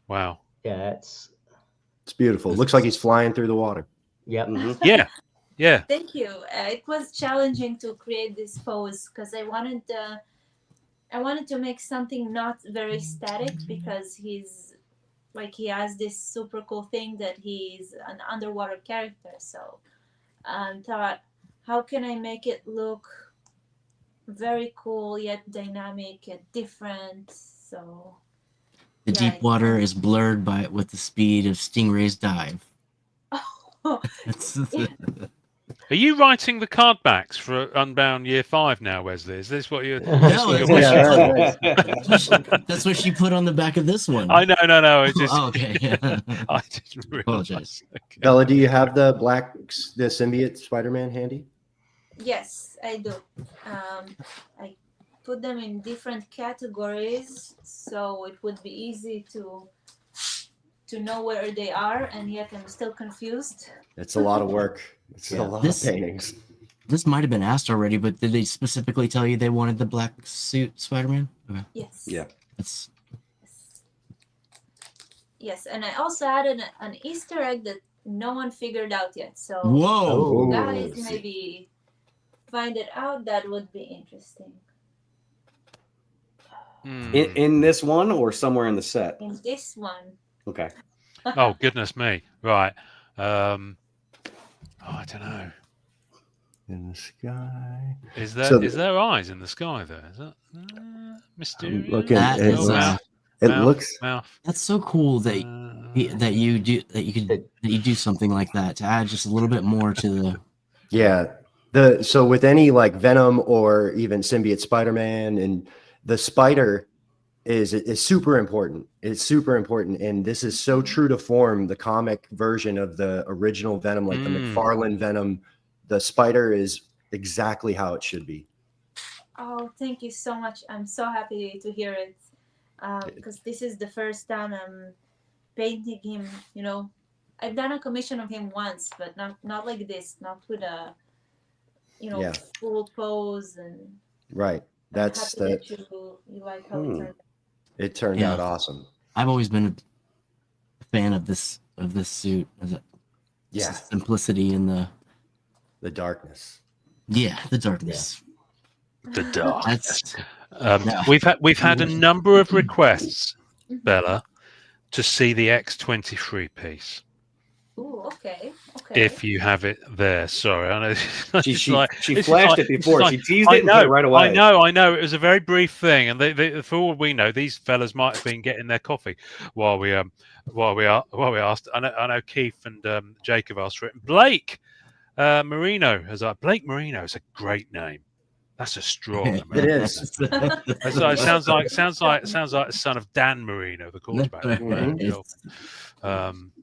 wow. Yeah, it's It's beautiful. Looks like he's flying through the water. yep. Mhm. Yeah, yeah. Thank you. It was challenging to create this pose because I wanted to make something not very static, because he has this super cool thing that he's an underwater character. So thought, how can I make it look very cool yet dynamic yet different? So the yeah, deep water is blurred with the speed of Stingray's dive. That's- Are you writing the card backs for Unbound Year 5 now, Wesley? Is this what you're? No, you're it's- wishing? that's what she put on the back of this one. I know, no. It just, Oh, okay. I didn't realize. Apologize. Okay. Bella, do you have the symbiote Spider-Man handy? yes, I do. I put them in different categories, so it would be easy to know where they are, and yet I'm still confused. It's a lot of work. It's Yeah. a lot This- of paintings. This might have been asked already, but did they specifically tell you they wanted the black suit Spider-Man? Okay. Yes. Yeah. That's Yes, and I also added an Easter egg that no one figured out yet. So whoa. Oh. guys, maybe find it out. That would be interesting. Hmm. In this one or somewhere in the set? In this one. Okay. Oh goodness me! Right. I don't know. In the sky. Is there So- there eyes in the sky there? Is that mysterious? looking That at is, mouth, It mouth, looks mouth. That's so cool that you do something like that to add just a little bit more to the. yeah. So with any like Venom or even symbiote Spider-Man, and the spider is super important. It's super important, and this is so true to form. The comic version of the original Venom, like the McFarlane Venom, the spider is exactly how it should be. Oh, thank you so much. I'm so happy to hear it. Because this is the first time I'm painting him. You know, I've done a commission of him once, but not like this. Not with a, Yeah. full pose. And Right. I'm That's happy the. that you like how it turned out. It turned Yeah. out awesome. I've always been a fan of this suit. Yeah. The simplicity and The darkness. the darkness. The dark. That's Yeah. We've had a number of requests, Bella, to see the X-23 piece. Ooh, okay. Okay. If you have it there, sorry, I know. She it's like- she it's flashed like- it before. it's She like- teased it and put it right away. I know. It was a very brief thing, and they, for all we know, these fellas might have been getting their coffee while we asked. I know Keith and Jake have asked for it. And Blake Marino has Blake Marino is a great name. That's a strong name. It is. That's like, sounds like the son of Dan Marino, the quarterback. Mhm. Um,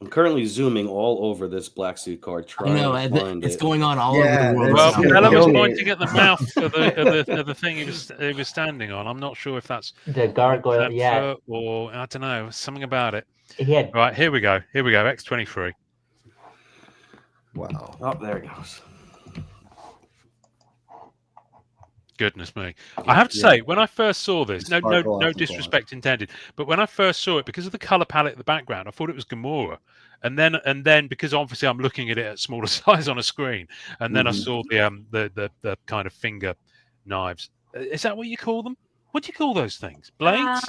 I'm currently zooming all over this black suit card, I trying know to find it's it. going on all Yeah, over the world. that's Well, gonna Bella was kill me. pointing at the mouth of the thing he was standing on. I'm not sure if that's The gargoyle, yeah. advert or I don't know, something about it. He had Right, here we go. Here we go. X23. Wow. Oh, there it goes. Goodness me. I have to Yeah. say, when I first saw this, no Sparkle off the disrespect intended, but when I first saw it, because of the color palette in the background, I thought it was Gamora. And then because obviously I'm looking at it at smaller size on a screen, and then I saw the kind of finger knives. Is that what you call them? What do you call those things? Blades?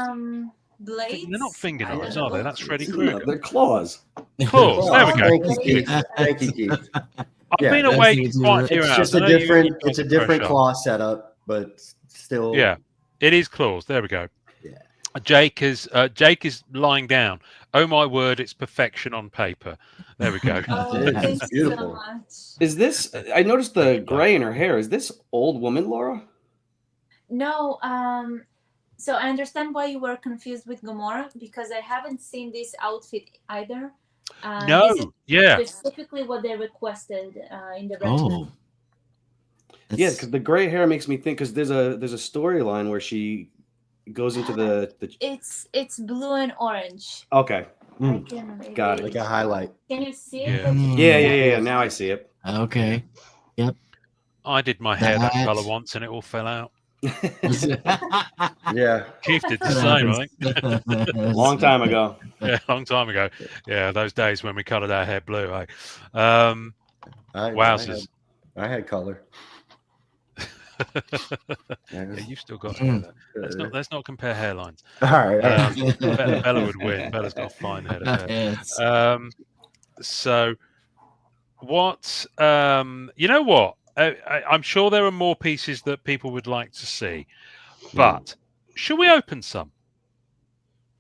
Blades. They're not finger I don't knives, know. are they? That's Freddy No, Krueger. they're claws. Claws. There we go. Thank you, Keith. Thank you, Keith. I've Yeah, been that's awake easy, quite a isn't few it? It's hours. just I a know you different. guys It's a are different fresh up. claw setup, but still. Yeah, it is claws. There we go. Yeah. Jake is lying down. Oh my word, it's perfection on paper. There we go. Oh, It is. thank It's you so beautiful. much. Is this? I noticed the Thank you. gray in her hair. Is this old woman, Laura? No, so I understand why you were confused with Gamora because I haven't seen this outfit either. This is No, yeah. specifically what they requested in the regiment. Oh. Yeah, That's- because the gray hair makes me think. Because there's a storyline where she goes into the. It's blue and orange. Okay. I can maybe... Got it. Like a highlight. Can you see Yeah. it? Like, Yeah. Now I see it. Okay. I did my hair that That- color once and it all fell out. Yeah. Keith did the same, I think. Long time ago. Yeah, a long time ago. Yeah, those days when we colored our hair blue. Eh? Wowzers. I had color. Yeah, you've still got Mm. that. Let's not compare hairlines. All right. Bella would win. Bella's got a fine head of hair. Yes. So, what? You know what? I'm sure there are more pieces that people would like to see, but should we open some?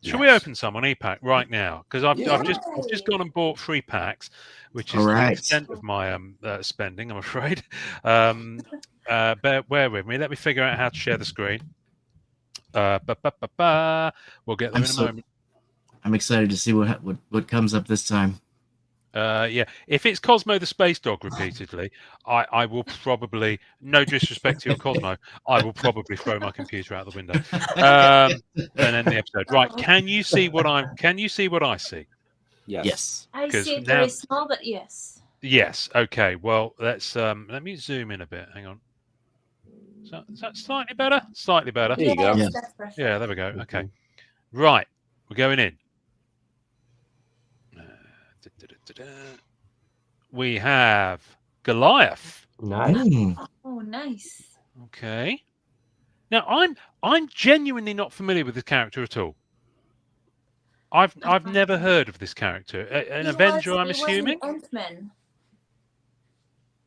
Should we Yes. open some on ePack right now? Because I've just gone and bought 3 packs, which is All the right. extent of my spending, I'm afraid. Bear with me. Let me figure out how to share the screen. We'll get there in a moment. I'm excited to see what comes up this time. Yeah, if it's Cosmo the Space Dog repeatedly, I will probably, no disrespect to your Cosmo, I will probably throw my computer out the window and end the episode. Right? Can you see what I see? Yes. Yes. I 'Cause see it now- very small, but yes. Yes. Okay. Well, let's let me zoom in a bit. Hang on. Is that slightly better? Slightly better. There you go. Yeah. That's perfect. Yeah. There we go. Okay. Right. We're going in. We have Goliath. nice. Mm. Oh, nice. Okay. Now I'm genuinely not familiar with this character at all. I've never heard of this character. An Avenger, I'm assuming. Ant-Man.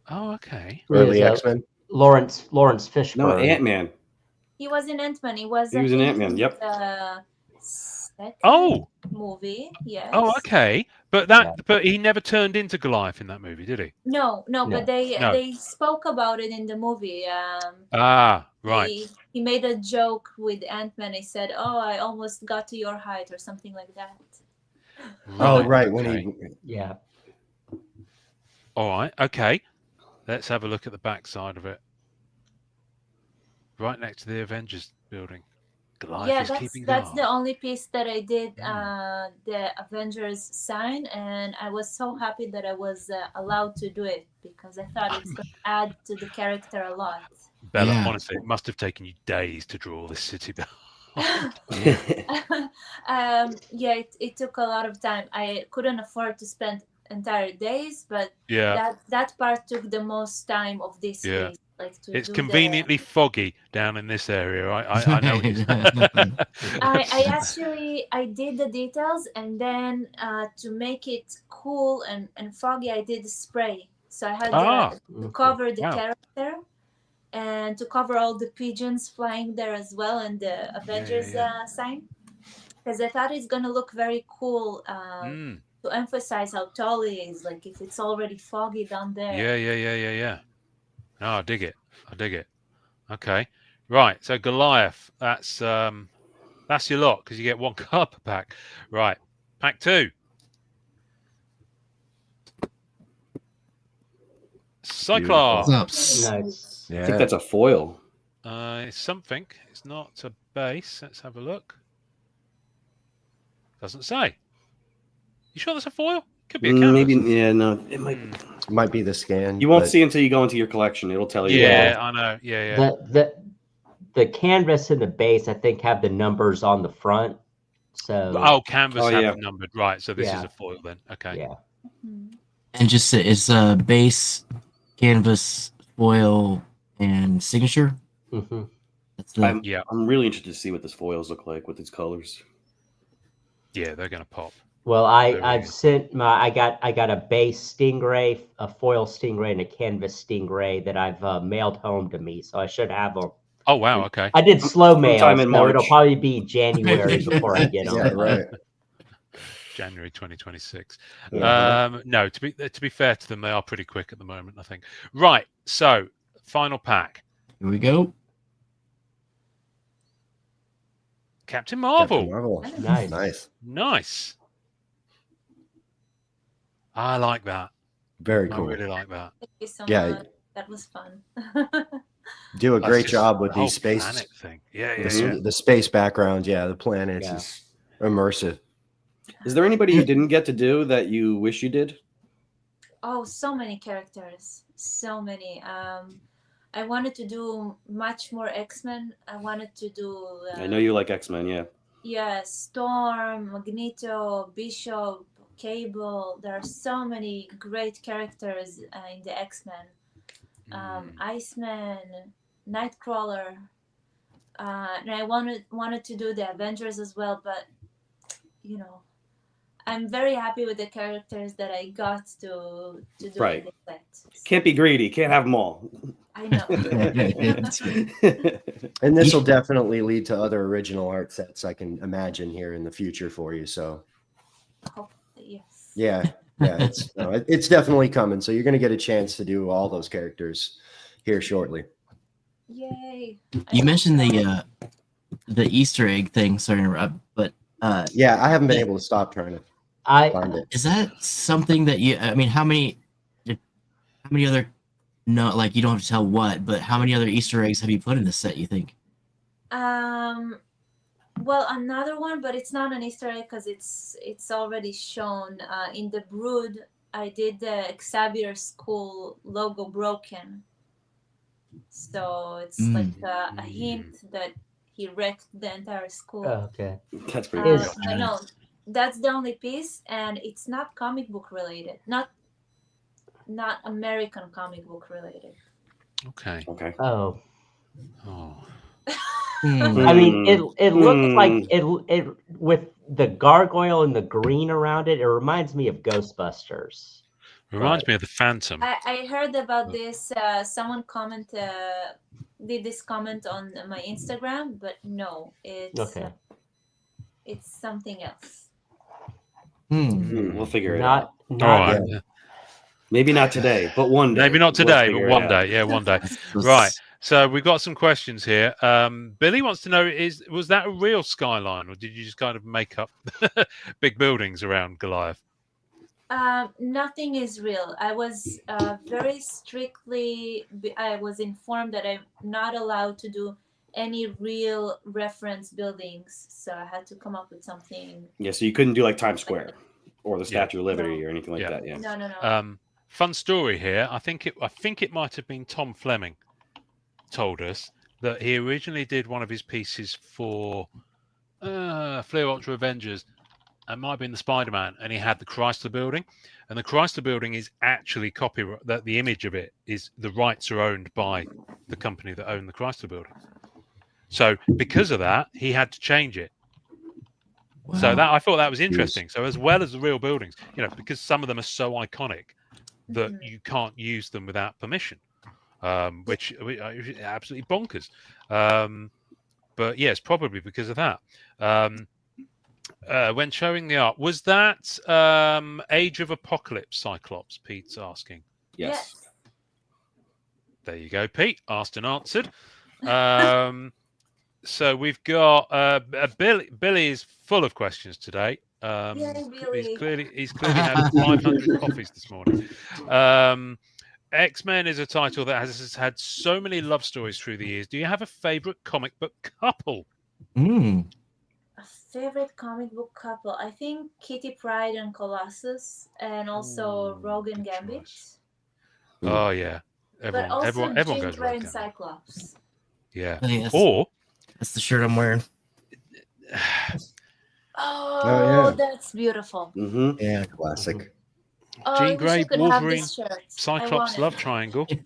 Oh, okay. Early Is, X-Men. Lawrence Fishburne. No, Ant-Man. He was in Ant-Man. He was He was in Ant-Man, yep. The second Oh. movie. Yes. Oh, okay. But he never turned into Goliath in that movie, did he? No, No. but they No. they spoke about it in the movie. Ah, right. He made a joke with Ant-Man. He said, "Oh, I almost got to your height," or something like that. Oh, right. When okay. he. Yeah. All right. Okay. Let's have a look at the back side of it. Right next to the Avengers building. Goliath Yeah, is keeping that's guard. the only piece that I did the Avengers sign, and I was so happy that I was allowed to do it because I thought it's going to add to the character a lot. Bella, Yeah. honestly, it must have taken you days to draw this city. Yeah, it took a lot of time. I couldn't afford to spend entire days, but Yeah. that part took the most time of this Yeah. piece. Like to It's do conveniently foggy down in this area. I know. I did the details, and then to make it cool and foggy, I did the spray. So I had to cover the Wow. character and to cover all the pigeons flying there as well, and the Avengers sign, because I thought it's gonna look very cool Mm. to emphasize how tall he is. Like if it's already foggy down there. Yeah. No, I dig it. Okay. Right. So Goliath, that's your lot because you get 1 card per pack. Right. Pack 2. Cyclops. Nice. Yeah. I think that's a foil. It's something. It's not a base. Let's have a look. Doesn't say. You sure that's a foil? Could be a canvas. Maybe, yeah, no, it might. Might be the scan. You won't but- see until you go into your collection. It'll tell you. Yeah, I know. Yeah. The canvas and the base, I think, have the numbers on the front. So Canvas Oh, have yeah. it numbered. Right. So this is Yeah. a foil then. Okay. yeah. And just it's a base, canvas, foil, and signature. hmm That's the, I'm really interested to see what these foils look like with its colors. Yeah, they're going to pop. Well, Very I've good. sent I got a base stingray, a foil stingray, and a canvas stingray that I've mailed home to me. So I should have them. Oh, wow. Okay. I did slow mail, Sometime in so it'll March. probably be January before I get them. Yeah, right. January 2026. Uh-huh. No, to be fair to them, they are pretty quick at the moment, I think. Right. So, final pack. here we go. Captain Marvel. Captain Marvel. Nice. Nice. Nice. I like that. Very I cool. really like that. Thank you so Yeah. much. That was fun. Do a That's great just job with the whole these space, planet thing. Yeah. the space background. Yeah, the planets Yeah. is immersive. Is there anybody you didn't get to do that you wish you did? Oh, so many characters. So many. I wanted to do much more X-Men. I wanted to do I know you like X-Men, yeah. yeah, Storm, Magneto, Bishop, Cable. There are so many great characters in the X-Men. Iceman, Nightcrawler. And I wanted to do the Avengers as well, but you know, I'm very happy with the characters that I got to do Right. in the set. Can't be greedy. Can't have them all. I know. And this will definitely lead to other original art sets I can imagine here in the future for you. So Hopefully, yes. yeah, it's definitely coming. So you're going to get a chance to do all those characters here shortly. Yay. You mentioned the Easter egg thing. Sorry to interrupt, but Yeah, I haven't been able to stop trying to find it. is that something that you? I mean, how many other? No, like you don't have to tell what, but how many other Easter eggs have you put in this set? You think? Well, another one, but it's not an Easter egg because it's already shown in the Brood. I did the Xavier School logo broken, so it's like a hint that he wrecked the entire school. Okay. That's pretty Is- cool. I know that's the only piece, and it's not comic book related, not American comic book related. Okay. Okay. Oh. Hmm. I mean, it looks like Hmm. it with the gargoyle and the green around it. It reminds me of Ghostbusters. Reminds me of the Phantom. I heard about this. Someone did this comment on my Instagram, but no, it's Okay. it's something else. We'll figure it out. Not All right. yeah. Maybe not today, but one day. Maybe not We'll today, figure but it one out. day. Yeah, one day. Right. So we've got some questions here. Billy wants to know: was that a real skyline, or did you just kind of make up big buildings around Goliath? Nothing is real. I was very strictly. I was informed that I'm not allowed to do any real reference buildings, so I had to come up with something. Yeah, so you couldn't do like Times Square or the Yeah. Statue of Liberty No. or anything like Yeah. that. Yeah. No. Fun story here. I think it might have been Tom Fleming told us that he originally did one of his pieces for Fleer Ultra Avengers. It might have been the Spider-Man, and he had the Chrysler Building, and the Chrysler Building is actually copyright. That the image of it is the rights are owned by the company that owned the Chrysler Building. So because of that, he had to change it. So that I thought that was interesting. So as well as the real buildings, because some of them are so iconic that you can't use them without permission, which is absolutely bonkers. But yes, probably because of that. When showing the art, was that Age of Apocalypse Cyclops? Pete's asking. Yes. There you go, Pete. Asked and answered. So we've got Billy. Billy is full of questions today. Yay, Billy. He's clearly had 500 coffees this morning. X-Men is a title that has had so many love stories through the years. Do you have a favorite comic book couple? Mm. A favorite comic book couple? I think Kitty Pryde and Colossus, and also Ooh, Rogue and good Gambit. choice. Oh yeah, But also everyone Jean goes Grey Rogue and Gambit. Cyclops. Yeah, I think or that's the shirt I'm wearing. Oh, yeah. that's beautiful. Mm-hmm. Yeah. Classic. Oh, I Jean wish I Grey, could have Wolverine, this shirt. I want Cyclops it. love triangle. Can't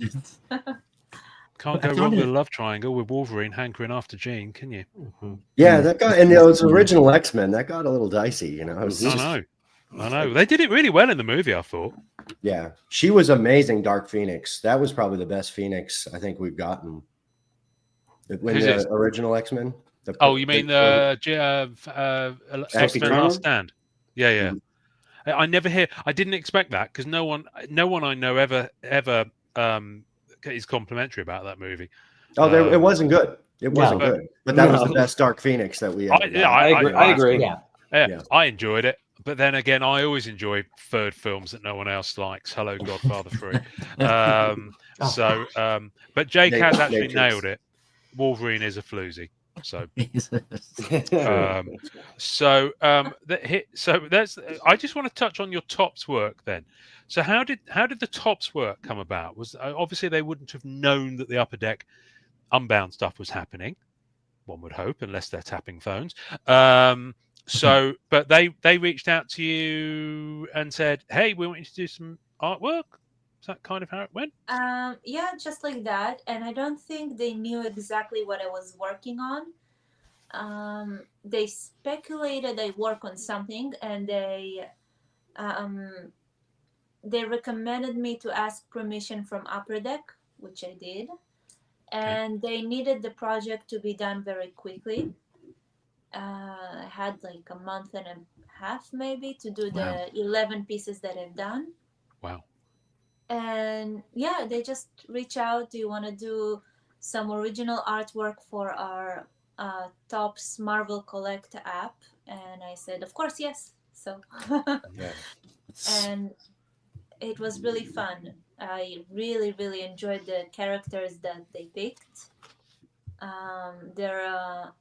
I go found wrong with it- a love triangle with Wolverine hankering after Jean, can you? Yeah, Yeah. that got, and those original X-Men, that got a little dicey, you know. It was Mhm. just- I know. They did it really well in the movie, I thought. yeah, she was amazing. Dark Phoenix. That was probably the best Phoenix I think we've gotten. When Who's the this? original X-Men. Oh, you mean Sophie X-Men Turner? Last Stand? Yeah, yeah. Mhm. I never hear. I didn't expect that because no one I know ever is complimentary about that movie. Oh, it wasn't good. It wasn't No. good. But that was the No. best Dark Phoenix that we ever got. I agree. I agree. Yeah. Yeah. I enjoyed it, but then again, I always enjoy third films that no one else likes. Hello, Godfather 3. But Jake has actually Matrix. nailed it. Wolverine is a floozy. So that's. I just want to touch on your tops work then. So how did the tops work come about? Was obviously they wouldn't have known that the Upper Deck Unbound stuff was happening. One would hope, unless they're tapping phones. But they reached out to you and said, "Hey, we want you to do some artwork." Is that kind of how it went? Yeah, just like that. And I don't think they knew exactly what I was working on. They speculated I work on something, and they recommended me to ask permission from Upper Deck, which I did. And they needed the project to be done very quickly. I had like a month and a half maybe to do the 11 pieces that I've done. Wow. And yeah, they just reach out. Do you want to do some original artwork for our Tops Marvel Collect app? And I said, of course, yes. So, Yeah. and it was really fun. I really, really enjoyed the characters that they picked. Their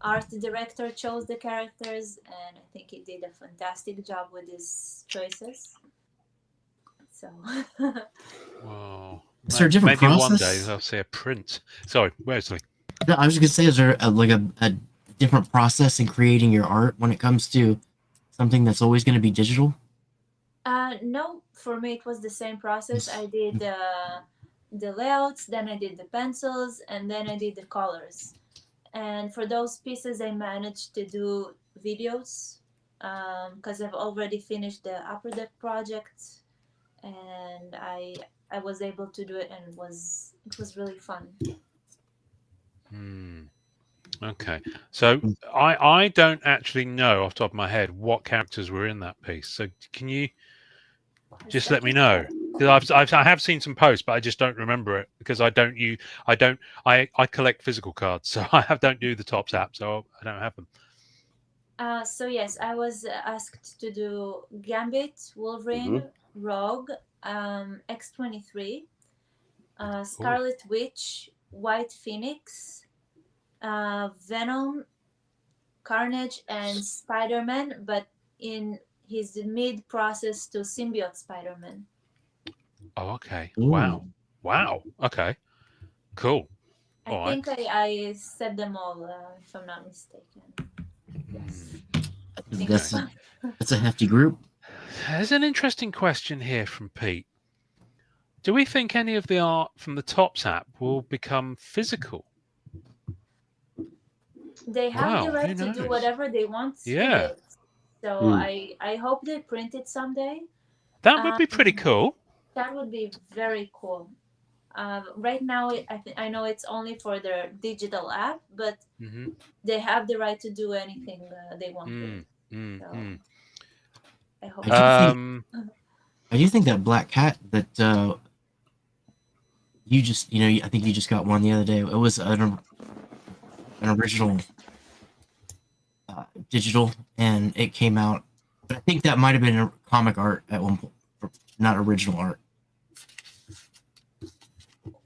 art director chose the characters, and I think he did a fantastic job with his choices. So, Wow. Is there a different Maybe process? one day I'll see a print. Sorry, Wesley. No, I was just gonna say, is there a different process in creating your art when it comes to something that's always going to be digital? no, for me it was the same process. I did the layouts, then I did the pencils, and then I did the colors. And for those pieces, I managed to do videos because I've already finished the Upper Deck project, and I was able to do it, and it was really fun. Okay, so I don't actually know off the top of my head what characters were in that piece. So can you just let me know? Because I have seen some posts, but I just don't remember it because I collect physical cards, so I don't do the Tops app, so I don't have them. So yes, I was asked to do Gambit, Wolverine, Rogue, X-23, Scarlet Witch, White Phoenix, Venom, Carnage, and Spider-Man, but in his mid-process to Symbiote Spider-Man. Oh, okay. Ooh. Wow. Okay. Cool. I think I said them all, if I'm not mistaken. Yes. That's a hefty group. There's an interesting question here from Pete. Do we think any of the art from the Tops app will become physical? They have the right to do whatever they want with it. So I hope they print it someday. That would be pretty cool. That would be very cool. Right now, I know it's only for their digital app, but they have the right to do anything they want with it. So I hope. I do think that Black Cat that you just, I think you just got one the other day. It was an original digital, and it came out. But I think that might have been a comic art at one point, not original art.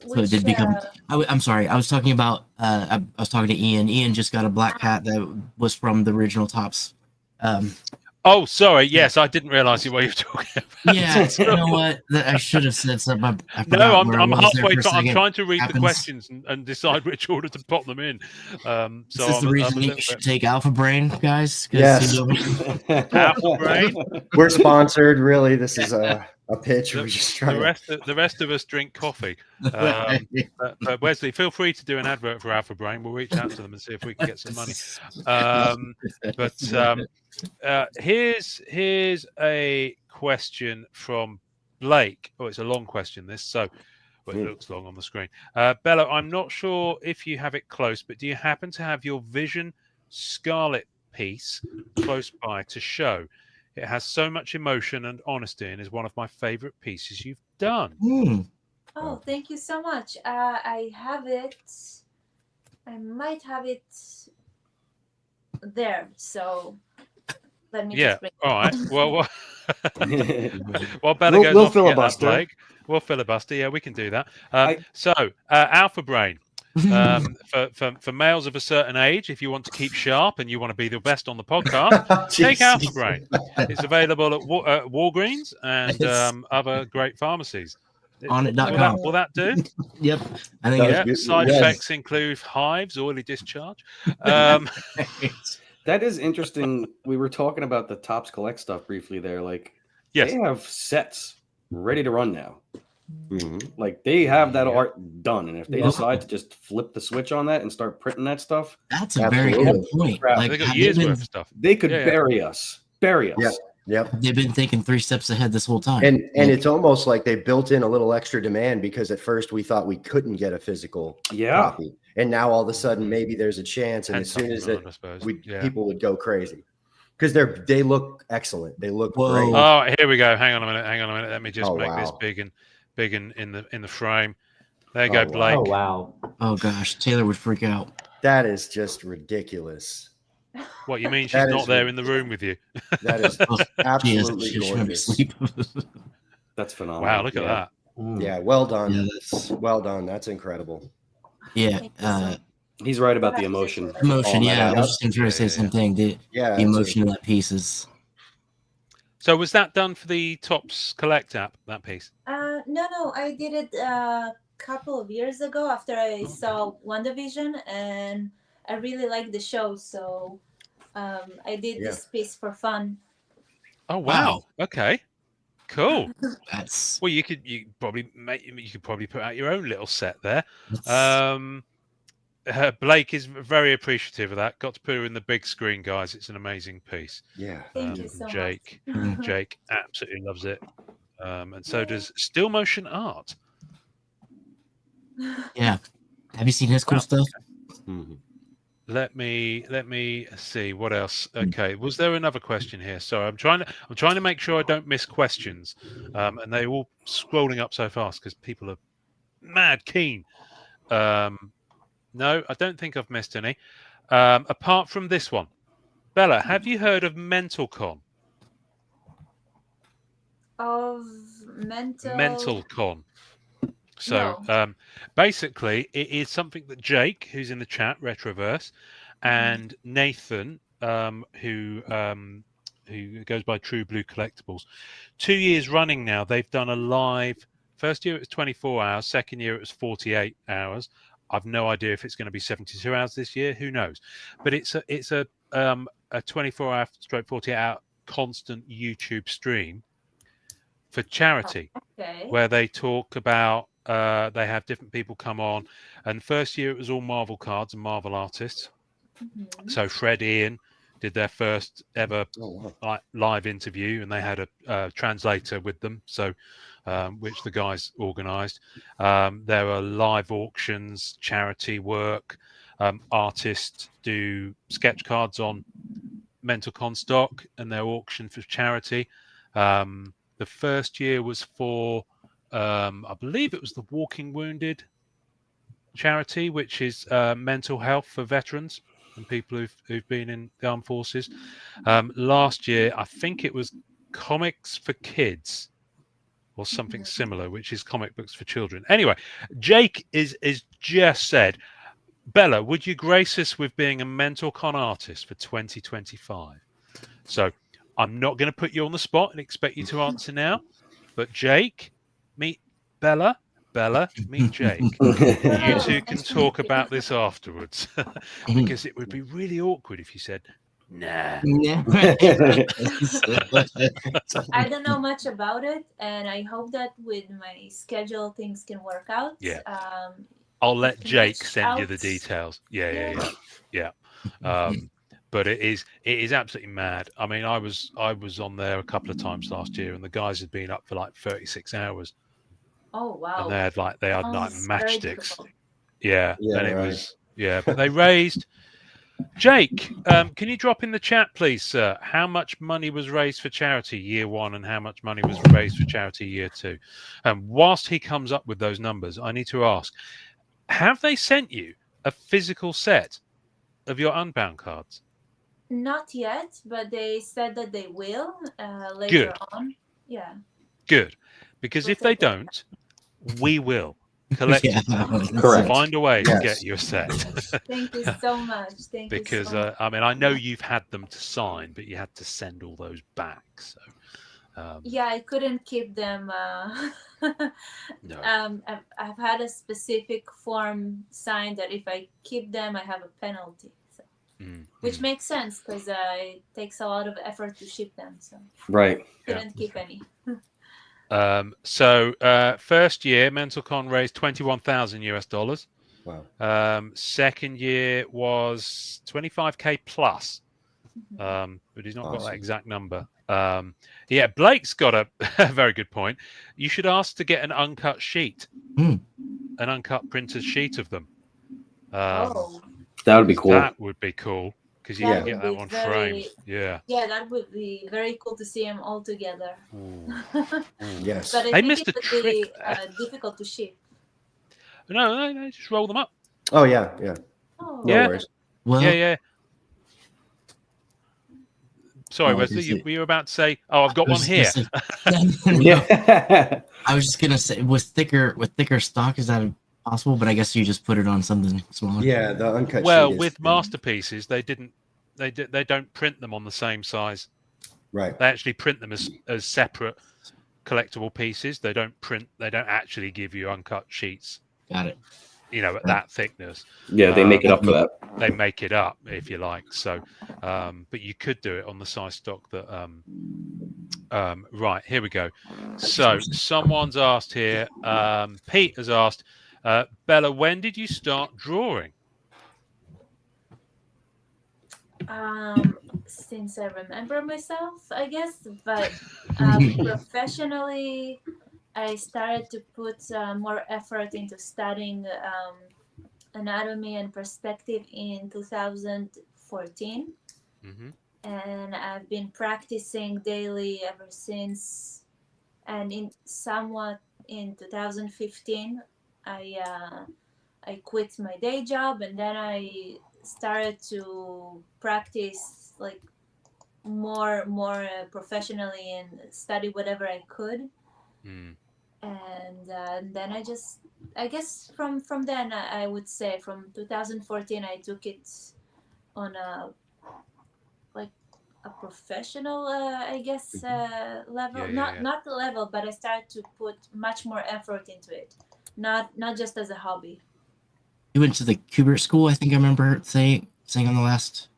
So it did become. I'm sorry. I was talking about. I was talking to Ian. Ian just got a black cat that was from the original Tops. Oh, sorry. Yes, I didn't realise what you were talking about. Yeah, you know what? I should have said something. I forgot No, where I'm I was there halfway. for a I'm second. trying to read the Happens. questions and decide which order to pop them in. Is this the reason you should take Alpha Brain, guys? 'Cause, Yes. you know, Alpha Brain. We're sponsored. Really, this is a pitch. We're just trying. The rest of us drink coffee. But Wesley, feel free to do an advert for Alpha Brain. We'll reach out to them and see if we can get some money. Here's a question from Blake. Oh, it's a long question. This it looks long on the screen. Bella, I'm not sure if you have it close, but do you happen to have your Vision Scarlet piece close by to show? It has so much emotion and honesty and is one of my favorite pieces you've done. Oh, thank you so much. I have it. I might have it there. So let me just bring it. All right. Well, while Bella goes we'll off to get that, filibuster. Blake, we'll filibuster. Yeah, we can do that. Alpha Brain. For males of a certain age, if you want to keep sharp and you want to be the best on the podcast, take Alpha Brain. It's available at Walgreens and other great pharmacies. On.com. Will that do? Yep. I think Side effects include hives, oily discharge. That is interesting. We were talking about the Tops Collect stuff briefly there. Like, yes, they have sets ready to run now. Like, they have that art done, and if they decide to just flip the switch on that and start printing that stuff, that's a very good point. Like, they got years worth of stuff. They could bury us. Yep. They've been thinking 3 steps ahead this whole time. And it's almost like they built in a little extra demand, because at first we thought we couldn't get a physical copy. And now all of a sudden maybe there's a chance, and as soon as people would go crazy. Because they look excellent. They look great. Oh, here we go. Hang on a minute. Let me just make this big and in the frame. There you go, Blake. Oh wow. Oh gosh, Taylor would freak out. That is just ridiculous. What, you mean she's not there in the room with you? That is absolutely gorgeous. That's phenomenal. Wow, look at that. Yeah, well done. Yeah, well done. That's incredible. Yeah. He's right about the emotion. Yeah. I was just going to try to say something. The emotion of that piece is. So was that done for the Tops Collect app, that piece? No. I did it a couple of years ago after I saw WandaVision, and I really liked the show, so I did this piece for fun. Oh wow! Okay, cool. That's well. You could probably put out your own little set there. Blake is very appreciative of that. Got to put her in the big screen, guys. It's an amazing piece. Yeah. Thank you so Jake. much. Jake absolutely loves it, and so does Still Motion Art. Yeah. Have you seen his cool stuff? Let me see what else. Okay, was there another question here? Sorry, I'm trying to make sure I don't miss questions, and they're all scrolling up so fast because people are mad keen. No, I don't think I've missed any. Apart from this one, Bella, have you heard of MentalCon? Of MentalCon. So no. Basically, it is something that Jake, who's in the chat, Retroverse, and Nathan, who goes by True Blue Collectibles, 2 years running now, they've done a live. First year it was 24 hours. Second year it was 48 hours. I've no idea if it's going to be 72 hours this year. Who knows? But it's a 24-hour straight 48-hour constant YouTube stream for charity, where they talk about. They have different people come on, and first year it was all Marvel cards and Marvel artists. So Fred Ian did their first ever live interview, and they had a translator with them, so which the guys organised. There are live auctions, charity work. Artists do sketch cards on MentalCon stock, and they're auctioned for charity. The first year was for I believe it was the Walking Wounded charity, which is mental health for veterans and people who've been in the armed forces. Last year, I think it was Comics for Kids, or something similar, which is comic books for children. Anyway, Jake is just said, Bella, would you grace us with being a mental con artist for 2025? So I'm not going to put you on the spot and expect you to answer now, but Jake, meet Bella. Bella, meet Jake. You two can talk about this afterwards, because it would be really awkward if you said, nah. Yeah. I don't know much about it, and I hope that with my schedule things can work out. Yeah. I'll let can Jake reach send you out. the details. Yeah. Mm-hmm. But it is absolutely mad. I mean, I was on there a couple of times last year, and the guys had been up for like 36 hours, Oh wow! and they had like Sounds very matchsticks. difficult. Yeah, Yeah, and it right. was but they raised. Jake, can you drop in the chat, please, sir? How much money was raised for charity year 1, and how much money was raised for charity year 2? Whilst he comes up with those numbers, I need to ask: have they sent you a physical set of your Unbound cards? Not yet, but they said that they will later Good. on. Yeah. Good, because if they don't, we will collectively Correct. find a way to Yes. get you a set. Thank you so much. Thank Because you so much. I mean, I know you've had them to sign, but you had to send all those back. So Yeah, I couldn't keep them. no. I've had a specific form signed that if I keep them, I have a penalty. So, which makes sense because it takes a lot of effort to ship them. So Right. couldn't keep any. So first year, MentalCon raised $21,000 US. Wow. Second year was 25K plus, but he's not got that Awesome. exact number. Yeah, Blake's got a very good point. You should ask to get an uncut sheet, an uncut printer's sheet of them. Oh, That would be cool. That would be cool because you That can get would that be one very- framed. Yeah. yeah, that would be very cool to see them all together. Yes. But I They think missed it a would trick be there. difficult to ship. No, just roll them up. Oh yeah, yeah. Oh, No Yeah. worries. Well, Yeah. Sorry, Oh, Wesley, is you it- were about to say, "Oh, I've got I one was here." just gonna say- No, Yeah. I was just gonna say with thicker stock, is that possible? But I guess you just put it on something smaller. Yeah, the uncut Well, sheet is with masterpieces, they don't print them on the same size. right. They actually print them as separate collectible pieces. They don't actually give you uncut sheets, Got it. at that thickness. Yeah, they make it up for that. They make it up, if you like. So, but you could do it on the size stock that. Right, here we go. So someone's asked here. Pete has asked, Bella, when did you start drawing? Since I remember myself, I guess. But professionally, I started to put more effort into studying anatomy and perspective in 2014. Mm-hmm. And I've been practicing daily ever since. And in 2015, I quit my day job, and then I started to practice like more professionally and study whatever I could. And then I guess from then I would say from 2014 I took it on a professional level. Not the level, but I started to put much more effort into it, not just as a hobby. You went to the Kubert school, I think I remember saying on the last.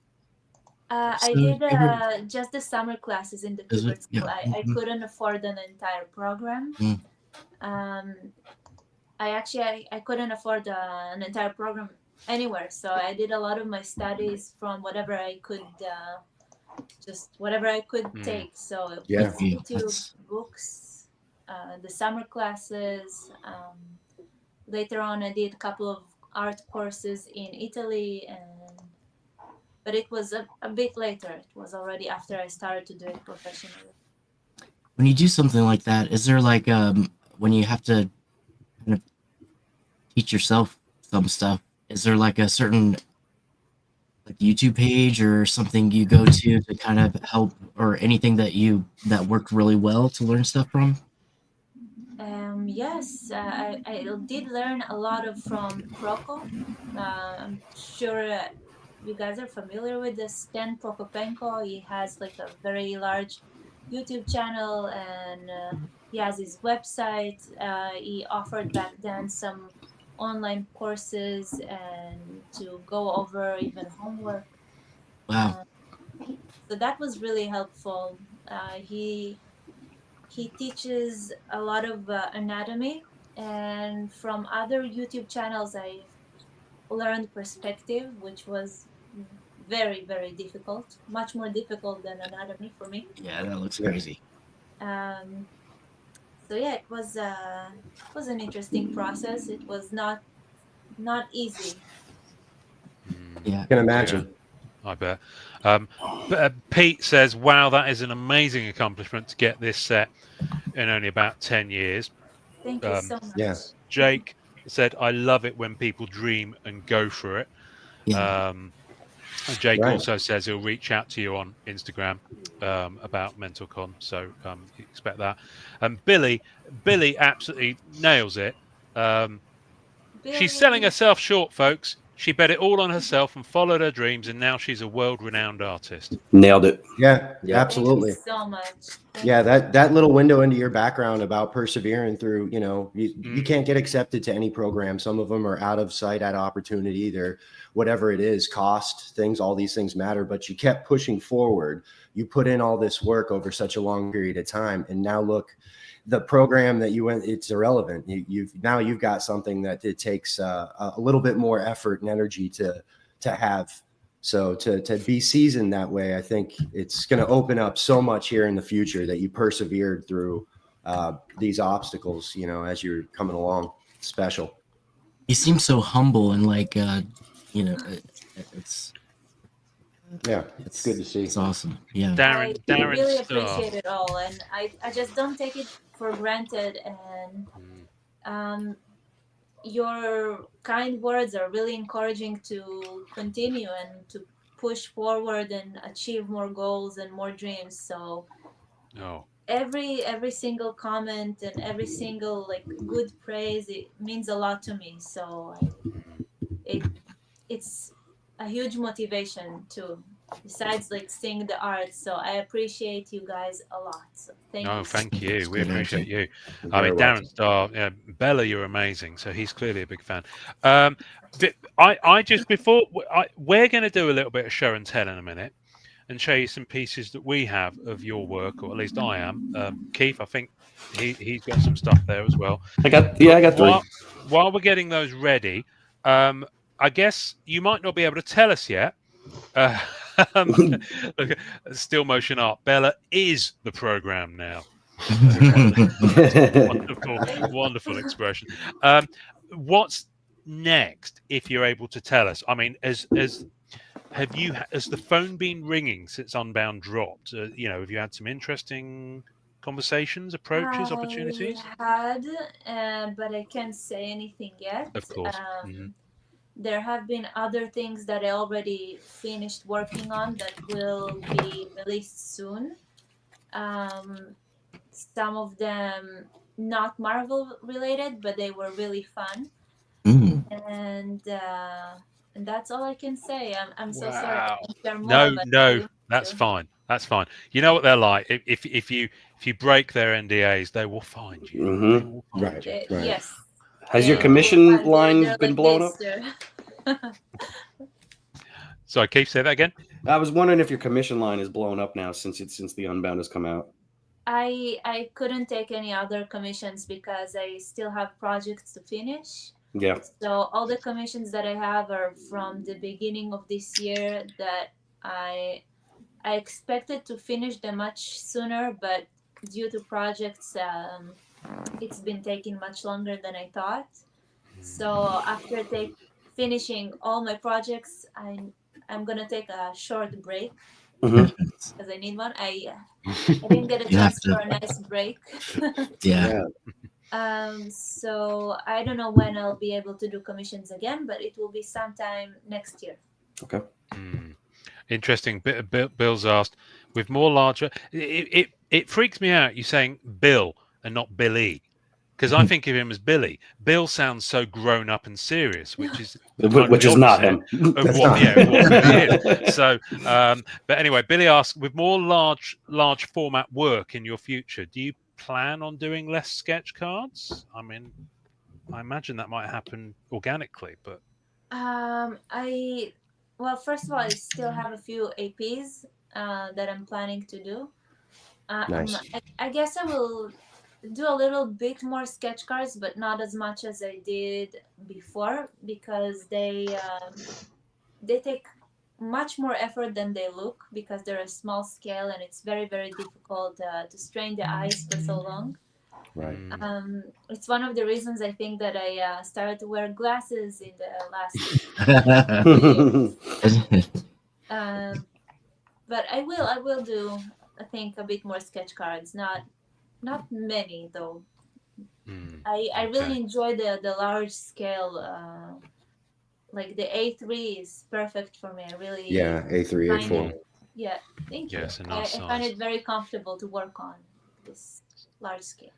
I did just the summer classes in the Kubert school. Yeah. I couldn't afford an entire program. I couldn't afford an entire program anywhere, so I did a lot of my studies from whatever I could take. So Yeah. YouTube, books, the summer classes. Later on, I did a couple of art courses in Italy, but it was a bit later. It was already after I started to do it professionally. When you do something like that, is there like when you have to kind of teach yourself some stuff? Is there like a certain YouTube page or something you go to kind of help, or anything that worked really well to learn stuff from? Yes, I did learn a lot of from Proko. I'm sure you guys are familiar with the Stan Prokopenko. He has like a very large YouTube channel, and he has his website. He offered back then some online courses and to go over even homework. Wow. So that was really helpful. He teaches a lot of anatomy, and from other YouTube channels I learned perspective, which was very difficult, much more difficult than anatomy for me. Yeah, that looks crazy. um, so yeah, it was an interesting process. It was not easy. Yeah. I can imagine. I bet. Pete says, "Wow, that is an amazing accomplishment to get this set in only about 10 years." Thank you so much. Yeah. Jake said, "I love it when people dream and go for it." Yeah. And Jake Right. also says he'll reach out to you on Instagram about MentalCon, so you expect that. And Billy absolutely nails it. She's selling Billy, herself short, folks. She bet it all on herself and followed her dreams, and now she's a world-renowned artist. Nailed it. Yeah, Yep. absolutely. thank you so much. Yeah, that little window into your background about persevering through, you can't get accepted to any program. Some of them are out of sight, out of opportunity, they're whatever it is, cost, things, all these things matter, but you kept pushing forward. You put in all this work over such a long period of time. And now look, the program that you went, it's irrelevant. You've got something that it takes a little bit more effort and energy to have. So to be seasoned that way, I think it's going to open up so much here in the future that you persevered through these obstacles, as you're coming along. It's special. He seems so humble and like, it's It's good to see. It's awesome. Yeah. I Darren really Starr. appreciate it all, and I just don't take it for granted. And your kind words are really encouraging to continue and to push forward and achieve more goals and more dreams. So every single comment and every single like good praise, it means a lot to me. So it's a huge motivation too, besides like seeing the art. So I appreciate you guys a lot. So thank you. Thank you. We good appreciate you. You're I mean, very Darren Starr, Bella, you're amazing. So he's clearly a big fan. I just before we're going to do a little bit of show and tell in a minute, and show you some pieces that we have of your work, or at least I am. Keith, I think he's got some stuff there as well. I got three. While we're getting those ready, I guess you might not be able to tell us yet. Look at still motion art. Bella is the program now. Wonderful expression. What's next, if you're able to tell us? I mean, has the phone been ringing since Unbound dropped? Have you had some interesting conversations, approaches, opportunities? I had, but I can't say anything yet. Of course. There have been other things that I already finished working on that will be released soon. Some of them not Marvel related, but they were really fun. And that's all I can say. I'm so sorry. I can't share more, No, that's fine. That's fine. You know what they're like. If you break their NDAs, they will find you. They will find you. Yes. Has your commission line been blown up? Sorry, Keith, say that again. I was wondering if your commission line is blown up now since the Unbound has come out. I couldn't take any other commissions because I still have projects to finish. Yeah. So all the commissions that I have are from the beginning of this year that I expected to finish them much sooner, but due to projects, it's been taking much longer than I thought. So after finishing all my projects, I'm gonna take a short break because I need one. I didn't get a chance for a nice break. Yeah. So I don't know when I'll be able to do commissions again, but it will be sometime next year. Okay. Interesting. Bill's asked, with more larger, it freaks me out you saying Bill and not Billy. because I think of him as Billy. Bill sounds so grown up and serious, which is Which is not him. of That's what, not yeah, of what Billy is. So, but anyway, Billy asks, with more large format work in your future, do you plan on doing less sketch cards? I mean, I imagine that might happen organically, but Well, first of all, I still have a few APs that I'm planning to do. Nice. I guess I will do a little bit more sketch cards, but not as much as I did before, because they take much more effort than they look, because they're a small scale and it's very, very difficult to strain the eyes for so long. Right. It's one of the reasons I think that I started to wear glasses in the last. But I will do, I think, a bit more sketch cards. Not many though. I really enjoy the large scale. Like the A3 is perfect for me. I really A3, find A4. it. Yeah, thank you. it's a nice I find size. it very comfortable to work on this large scale.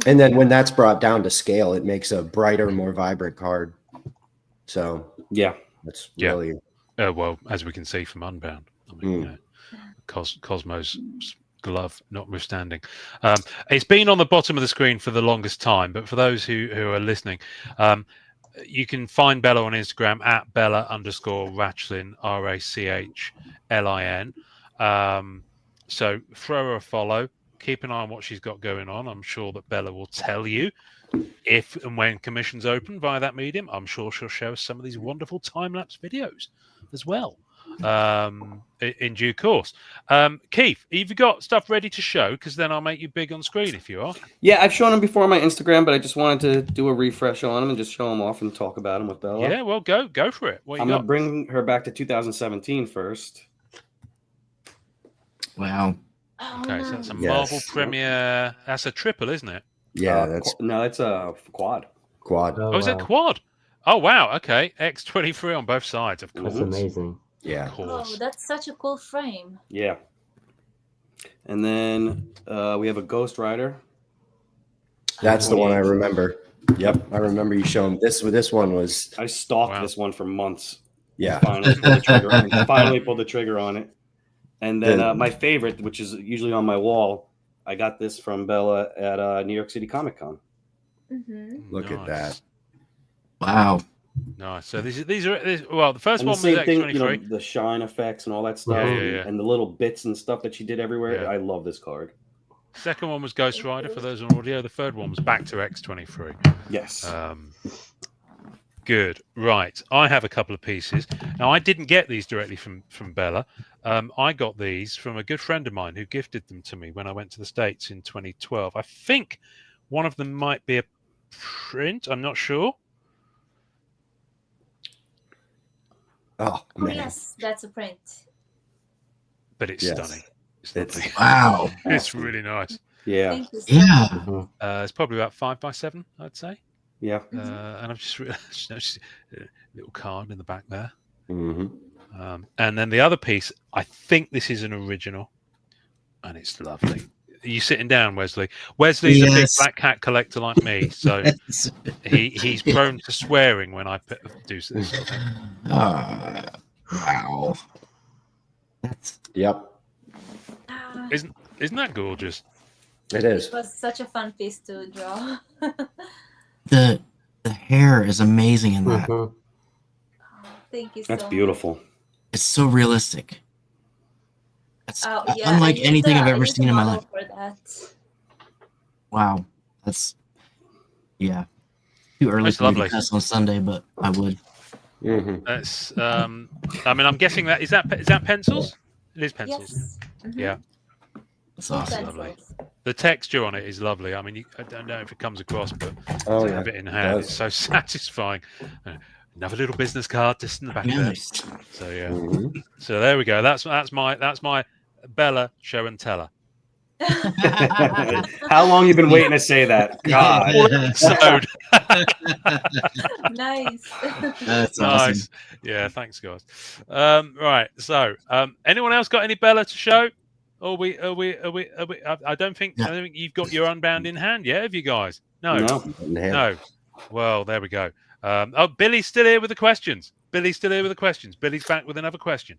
And then when that's brought down to scale, it makes a brighter, more vibrant card. So Yeah. that's Yeah. really Well, as we can see from Unbound, I mean, you know, Cosmo's glove notwithstanding. It's been on the bottom of the screen for the longest time, but for those who are listening, you can find Bella on Instagram at Bella_Rachlin, RACHLIN. So throw her a follow. Keep an eye on what she's got going on. I'm sure that Bella will tell you if and when commissions open via that medium. I'm sure she'll show us some of these wonderful time-lapse videos as well in due course. Keith, have you got stuff ready to show? Because then I'll make you big on screen if you are. Yeah, I've shown them before on my Instagram, but I just wanted to do a refresh on them and just show them off and talk about them with Bella. Yeah, well, go for it. What you I'm got? going to bring her back to 2017 first. Wow. Okay, so that's a Yes. Marvel Premiere. That's a triple, isn't it? that's that's a quad. quad. Oh, is it quad? Oh, wow. Okay. X23 on both sides, of course. That's amazing. Yeah. Of course. Oh, that's such a cool frame. Yeah. And then we have a Ghost Rider. That's the one I remember. Yep, I remember you showing this. This one was I stalked this one for months. Yeah. Finally pulled the trigger on it. And then my favorite, which is usually on my wall, I got this from Bella at New York City Comic Con. Mm-hmm. Look at that. Wow. Nice. So these are well, the first And one the same was thing, X23. you know, the shine effects and all that stuff, Yeah. and the little bits and stuff that she did everywhere. Yeah. I love this card. Second one was Ghost Rider for those on audio. The third one was back to X23. Yes. Good. Right. I have a couple of pieces. Now, I didn't get these directly from Bella. I got these from a good friend of mine who gifted them to me when I went to the States in 2012. I think one of them might be a print. I'm not sure. Oh man. Yes, that's a print. But it's stunning. It's lovely. Wow. It's really nice. Yeah. Thank you so Yeah. much. It's probably about 5x7, I'd say. Yeah. And I've just noticed a little card in the back there. Mm-hmm. And then the other piece, I think this is an original, and it's lovely. Are you sitting down, Wesley? Wesley's a big black cat collector like me, so he's prone to swearing when I do this sort of thing. Wow. That's Yep. Isn't that gorgeous? It is. It was such a fun piece to draw. the hair is amazing in that. Mhm. Thank you so That's much. beautiful. It's so realistic. It's Oh, yeah, unlike I used anything I've I ever used seen a in my model life. For that. Wow. That's too early That's for me lovely. to cuss on Sunday, but I would. Mm-hmm. That's I mean, I'm guessing that is that pencils? It is pencils. Yes. Mhm. Yeah. It's Full awesome. Lovely. pencils. The texture on it is lovely. I mean, I don't know if it comes across, but Oh to yeah. have it in hand, does. it's so satisfying. Another little business card just in the back there. Nice. So yeah. Mm-hmm. So there we go. That's my Bella show and teller. How long you been waiting to say that? God. Episode. Nice. That's awesome. Nice. Yeah, thanks guys. Right. So, anyone else got any Bella to show? Are we I don't think you've got your Unbound in hand yet, have you guys? No. Nailed. No. Well, there we go. Billy's still here with the questions. Billy's back with another question.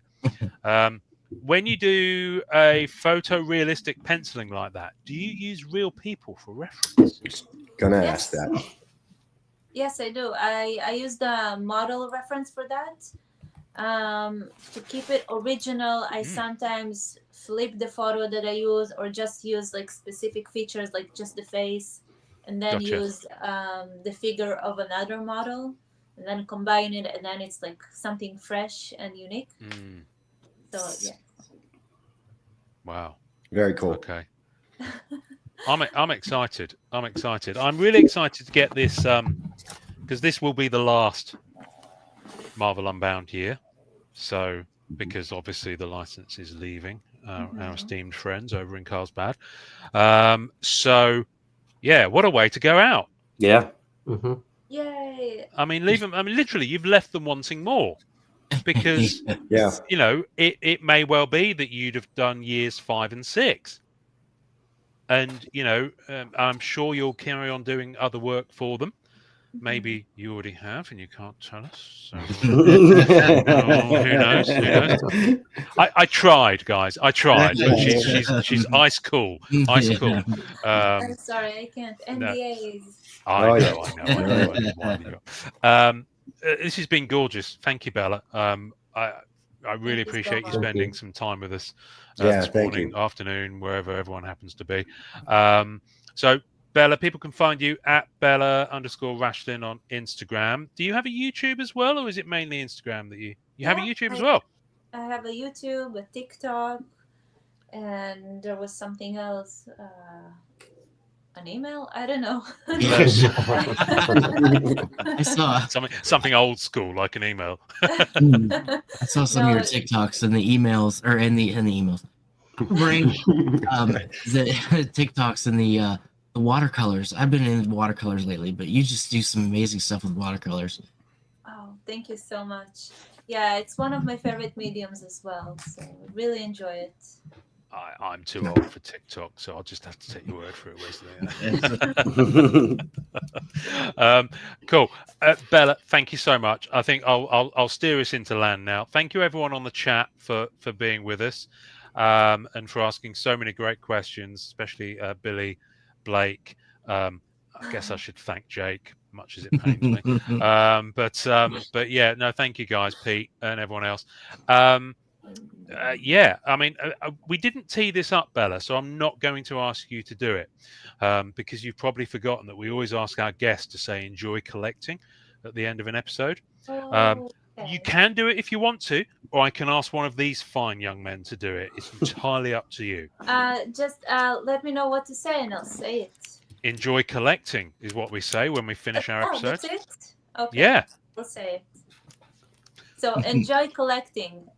When you do a photorealistic penciling like that, do you use real people for reference? Gonna Yes. ask that. Yes, I do. I use the model reference for that. To keep it original, I sometimes flip the photo that I use, or just use like specific features, like just the face, and then Gotcha. use the figure of another model, and then combine it, and then it's like something fresh and unique. So yeah. Wow. Very cool. Okay. I'm excited. I'm really excited to get this because this will be the last Marvel Unbound year. So because obviously the license is leaving our esteemed friends over in Carlsbad. So yeah, what a way to go out. Yeah. Mm-hmm. Yay! I mean, leave them. I mean, literally, you've left them wanting more because Yeah. you know it may well be that you'd have done years 5 and 6. And, you know, I'm sure you'll carry on doing other work for them. Maybe you already have and you can't tell us. So, who knows? I tried, guys. I tried. But she's ice cool. Ice cool. I'm sorry, I can't. NDAs. I know. This has been gorgeous. Thank you, Bella. I really Thank you so appreciate you much. spending some time with us Yeah, this morning, afternoon, wherever everyone happens to be. So, Bella, people can find you at Bella_Rachlin on Instagram. Do you have a YouTube as well, or is it mainly Instagram that you have a YouTube as well? I have a YouTube, a TikTok, and there was something else. An email? I don't know. I saw something old school, like an email. I saw some of your TikToks and the emails, or in the emails. The TikToks and the watercolors. I've been in watercolors lately, but you just do some amazing stuff with watercolors. Oh, thank you so much. Yeah, it's one of my favorite mediums as well, so I really enjoy it. I'm too old for TikTok, so I'll just have to take your word for it, Wesley. Cool, Bella. Thank you so much. I think I'll steer us into land now. Thank you, everyone on the chat, for being with us and for asking so many great questions, especially Billy, Blake. I guess I should thank Jake, much as it pains me. But yeah, no, thank you guys, Pete and everyone else. Yeah, I mean, we didn't tee this up, Bella, so I'm not going to ask you to do it because you've probably forgotten that we always ask our guests to say enjoy collecting at the end of an episode. You can do it if you want to, or I can ask one of these fine young men to do it. It's entirely up to you. Just let me know what to say and I'll say it. Enjoy collecting is what we say when we finish our episode. That's it? Okay. Yeah. We'll say it. So enjoy collecting.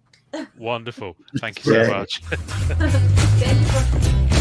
Wonderful. Thank you so much. Thank you for